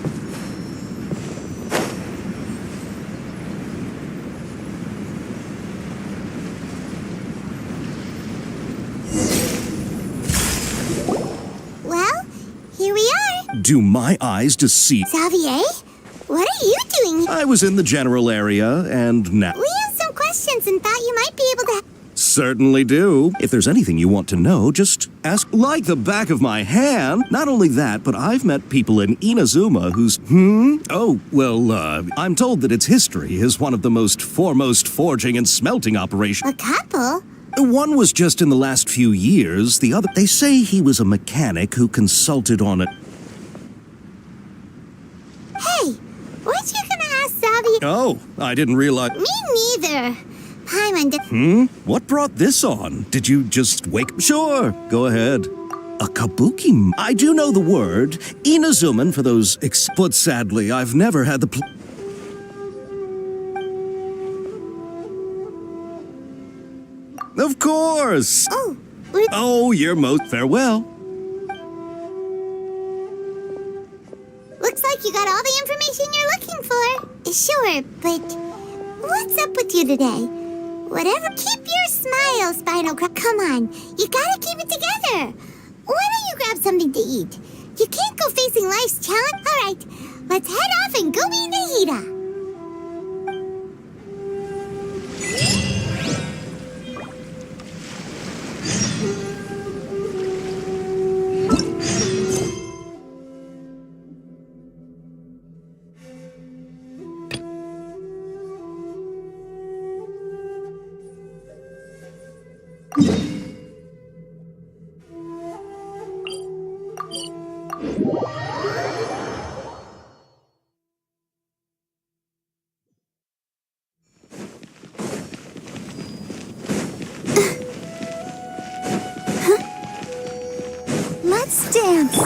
Well, here we are. Do my eyes deceive? Xavier, what are you doing? I was in the general area, and now... We have some questions and thought you might be able to... Certainly do. If there's anything you want to know, just ask. Like the back of my hand. Not only that, but I've met people in Inazuma whose... Oh, well, I'm told that its history is one of the most foremost forging and smelting operations. A couple? One was just in the last few years. The other... They say he was a mechanic who consulted on it. Hey, weren't you gonna ask Xavier? Oh, I didn't realize... Me neither. Paimon What brought this on? Did you just wake... Sure, go ahead. A kabuki... I do know the word. Inazuman for those... But sadly, I've never had the... Of course! Oh, you're most... Farewell. Looks like you got all the information you're looking for. Sure, but what's up with you today? Whatever, keep your smile, Spinal Crab. Come on, you gotta keep it together. Why don't you grab something to eat? You can't go facing life's challenge. All right, let's head off and go meet Nahida. Let's dance.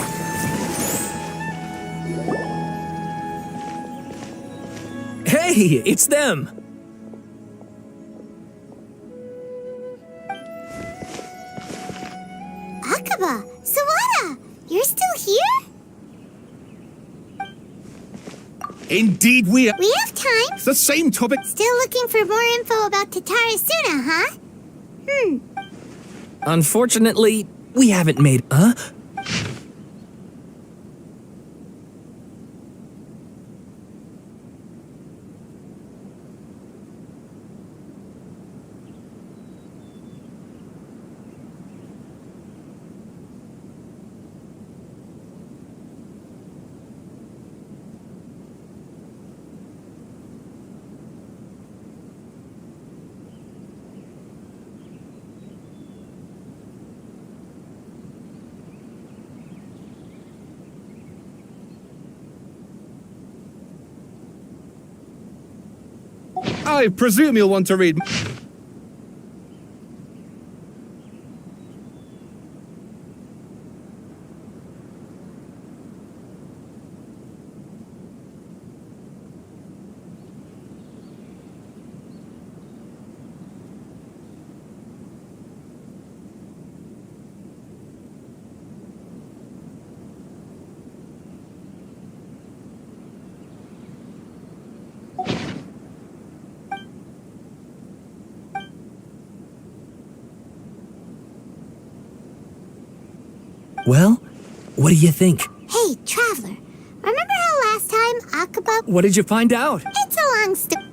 Hey, it's them! Akaba, Sawada, you're still here? Indeed we are. We have time. It's the same topic. Still looking for more info about Tatarasuna, huh? Unfortunately, we haven't made... I presume you'll want to read. Well, what do you think? Hey, Traveler, remember how last time Akaba... What did you find out? It's a long story.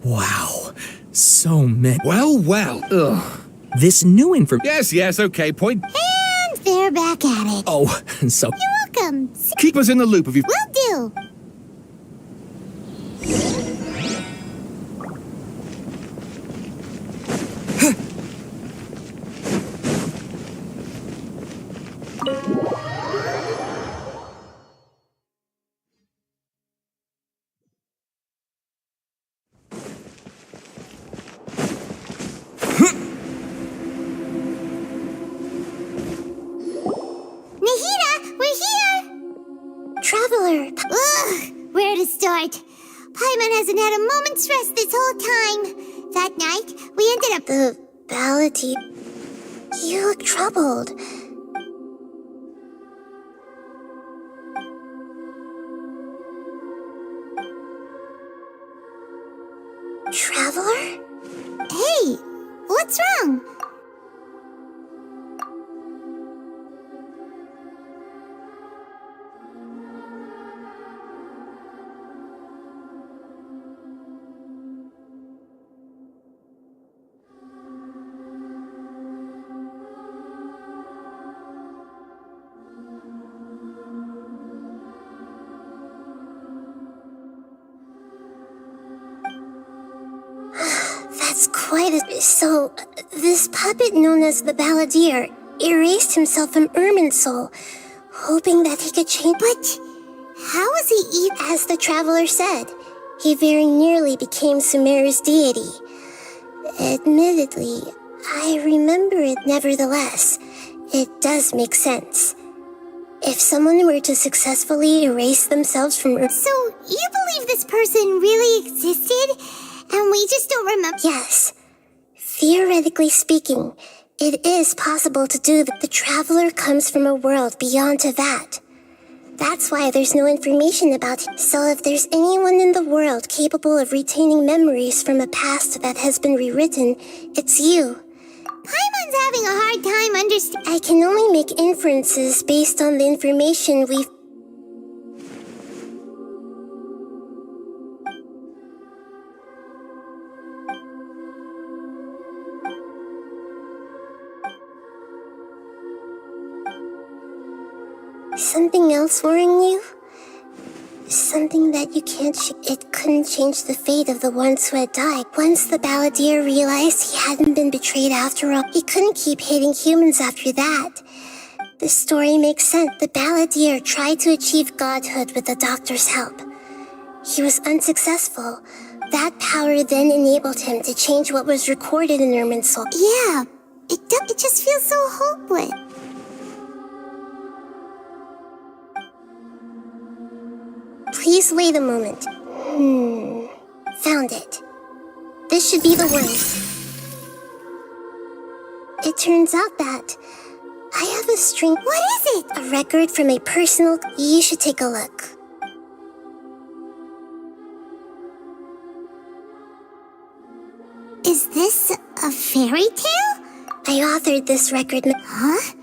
Wow, so many... Well. Ugh. This new information... Yes, okay, point. And they're back at it. Oh, so... You're welcome. Keep us in the loop if you... Will do. Nahida, we're here! Traveler! Ugh, where to start? Paimon hasn't had a moment's rest this whole time. That night, we ended up... The Balladeer... You look troubled. Traveler? Hey, what's wrong? That's quite a... So, this puppet known as the Balladeer erased himself from Irminsul, hoping that he could change... But how was he As the Traveler said, he very nearly became SUMERU's deity. Admittedly, I remember it nevertheless. It does make sense. If someone were to successfully erase themselves from Earth... So, you believe this person really existed? And we just don't remember? Yes. Theoretically speaking, it is possible to do that. The Traveler comes from a world beyond to that. That's why there's no information about him. So if there's anyone in the world capable of retaining memories from a past that has been rewritten, it's you. Paimon's having a hard time understanding. I can only make inferences based on the information we've... Something else worrying you? Something that you can't it couldn't change the fate of the ones who had died. Once the Balladeer realized he hadn't been betrayed after all, he couldn't keep hating humans after that. The story makes sense. The Balladeer tried to achieve godhood with the Doctor's help. He was unsuccessful. That power then enabled him to change what was recorded in Irminsul. Yeah, it just feels so hopeless. Please wait a moment. Found it. This should be the one. It turns out that I have a string. What is it? A record from a personal... You should take a look. Is this a fairy tale? I authored this record. Huh?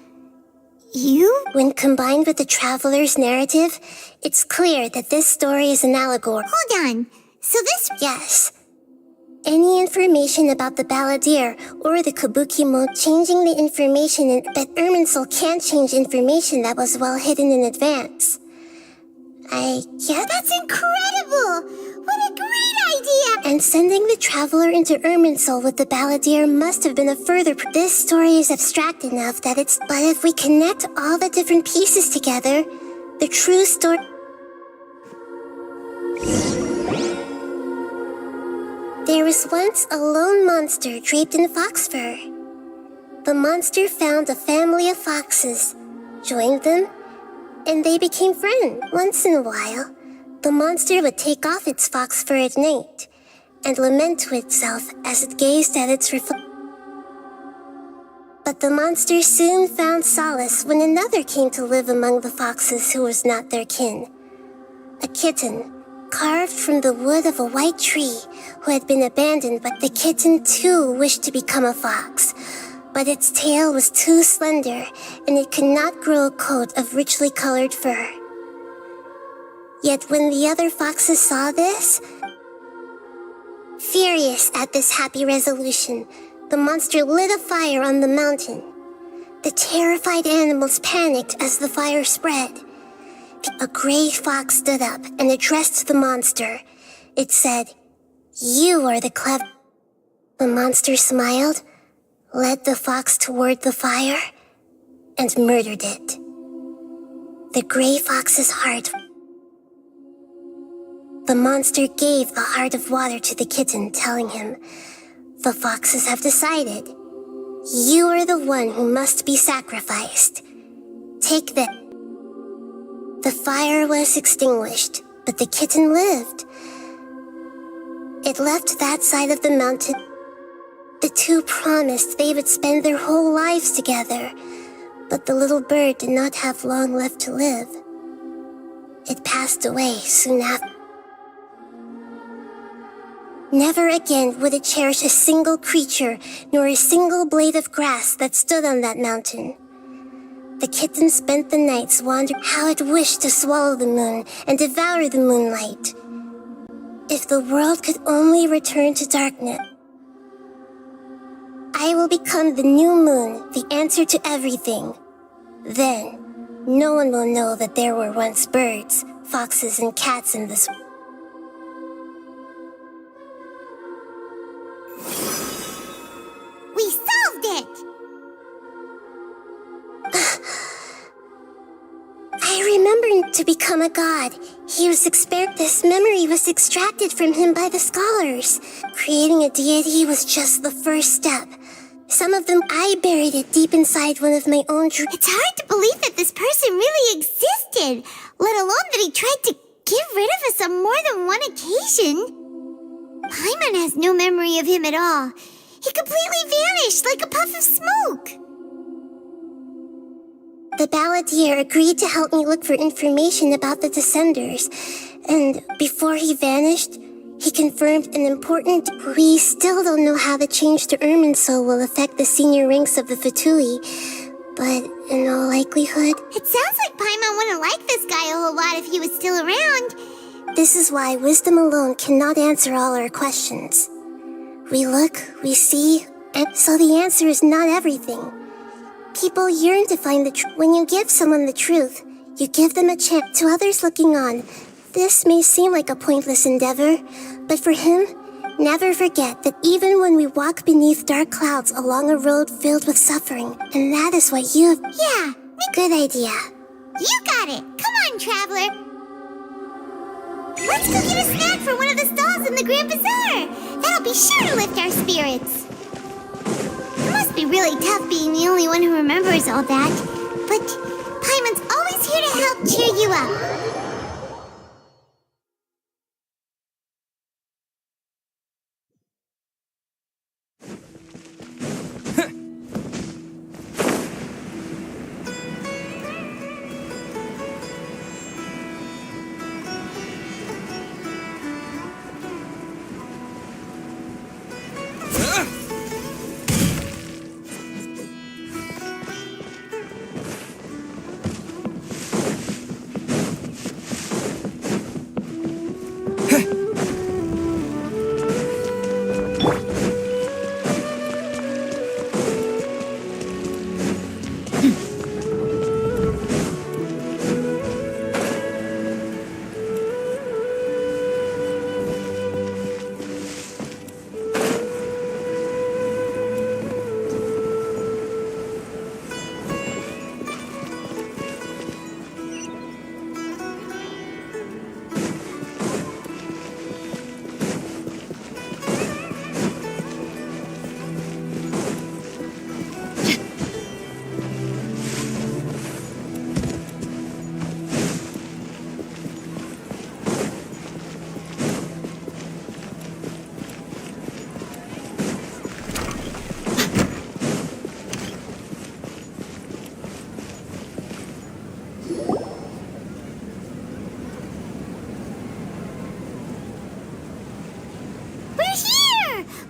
You? When combined with the Traveler's narrative, it's clear that this story is an allegory. Hold on. So this... Yes. Any information about the Balladeer or the Kabuki mode, changing the information, but Irminsul can't change information that was well hidden in advance. Yeah, that's incredible! What a great idea! And sending the Traveler into Irminsul with the Balladeer must have been a further... This story is abstract enough that it's... But if we connect all the different pieces together, the true story... There was once a lone monster draped in fox fur. The monster found a family of foxes, joined them, and they became friends. Once in a while, the monster would take off its fox fur at night and lament to itself as it gazed at its reflection. But the monster soon found solace when another came to live among the foxes who was not their kin. A kitten, carved from the wood of a white tree, who had been abandoned, but the kitten too wished to become a fox. But its tail was too slender, and it could not grow a coat of richly colored fur. Yet when the other foxes saw this, furious at this happy resolution, the monster lit a fire on the mountain. The terrified animals panicked as the fire spread. A gray fox stood up and addressed the monster. It said, "You are the clever..." The monster smiled, led the fox toward the fire, and murdered it. The gray fox's heart... The monster gave the heart of water to the kitten, telling him, "The foxes have decided. You are the one who must be sacrificed. Take this." The fire was extinguished, but the kitten lived. It left that side of the mountain. The two promised they would spend their whole lives together, but the little bird did not have long left to live. It passed away soon after. Never again would it cherish a single creature, nor a single blade of grass that stood on that mountain. The kitten spent the nights wondering how it wished to swallow the moon and devour the moonlight. If the world could only return to darkness. I will become the new moon, the answer to everything. Then, no one will know that there were once birds, foxes, and cats in this world. We solved it! I remember to become a god. This memory was extracted from him by the scholars. Creating a deity was just the first step. Some of them, I buried it deep inside one of my own dreams. It's hard to believe that this person really existed, let alone that he tried to get rid of us on more than one occasion. Paimon has no memory of him at all. He completely vanished like a puff of smoke. The Balladeer agreed to help me look for information about the Descenders, and before he vanished, he confirmed an important... We still don't know how the change to Irminsul will affect the senior ranks of the Fatui, but in all likelihood... It sounds like Paimon wouldn't like this guy a whole lot if he was still around. This is why wisdom alone cannot answer all our questions. We look, we see, and so the answer is not everything. People yearn to find the truth. When you give someone the truth, you give them a chance. To others looking on, This may seem like a pointless endeavor, but for him, never forget that even when we walk beneath dark clouds along a road filled with suffering, and that is what you have... Yeah, good idea. you got it. Come on, traveler. Let's go get a snack from one of the stalls in the Grand Bazaar. That'll be sure to lift our spirits. It must be really tough being the only one who remembers all that, but Paimon's always here to help cheer you up.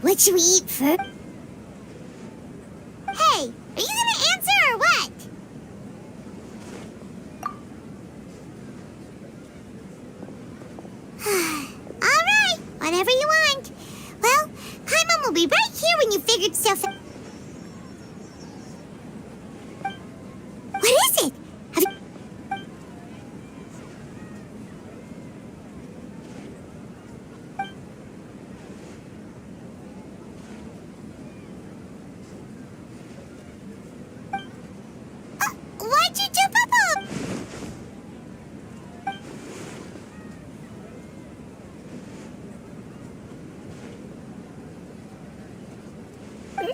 What should we eat first? Hey, are you gonna answer or what? Alright, whatever you want. Well, Paimon will be right here when you figured stuff out. What is it? Have you... Why'd you jump up?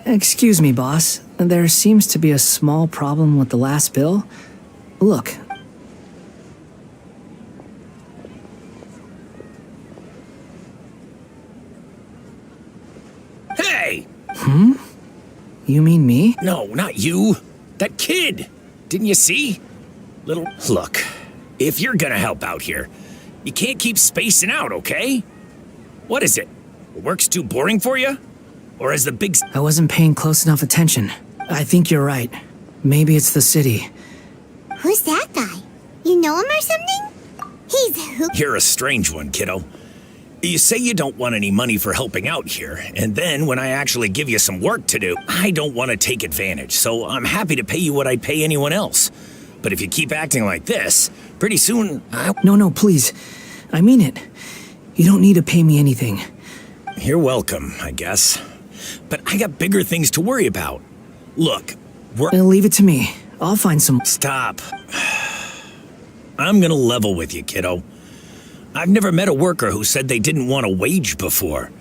Excuse me, boss. There seems to be a small problem with the last bill. Look. Hey! Hmm? You mean me? No, not you. That kid. Didn't you see? Look, if you're gonna help out here, you can't keep spacing out, okay? What is it? Work's too boring for you? Or is the big... I wasn't paying close enough attention. I think you're right. Maybe it's the city. Who's that guy? You know him or something? He's who? You're a strange one, kiddo. You say you don't want any money for helping out here, and then when I actually give you some work to do, I don't want to take advantage, so I'm happy to pay you what I'd pay anyone else. But if you keep acting like this, pretty soon No, please. I mean it. You don't need to pay me anything. You're welcome, I guess. But I got bigger things to worry about. Look, Leave it to me. I'll find some... Stop. I'm gonna level with you, kiddo. I've never met a worker who said they didn't want a wage before.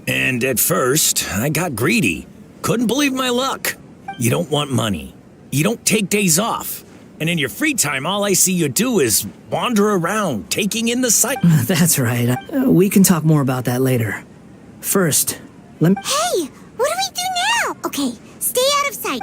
And at first, I got greedy. Couldn't believe my luck. You don't want money. You don't take days off. And in your free time, all I see you do is wander around, taking in the sight. That's right. We can talk more about that later. First, let me... Hey, what do we do now? Okay, stay out of sight.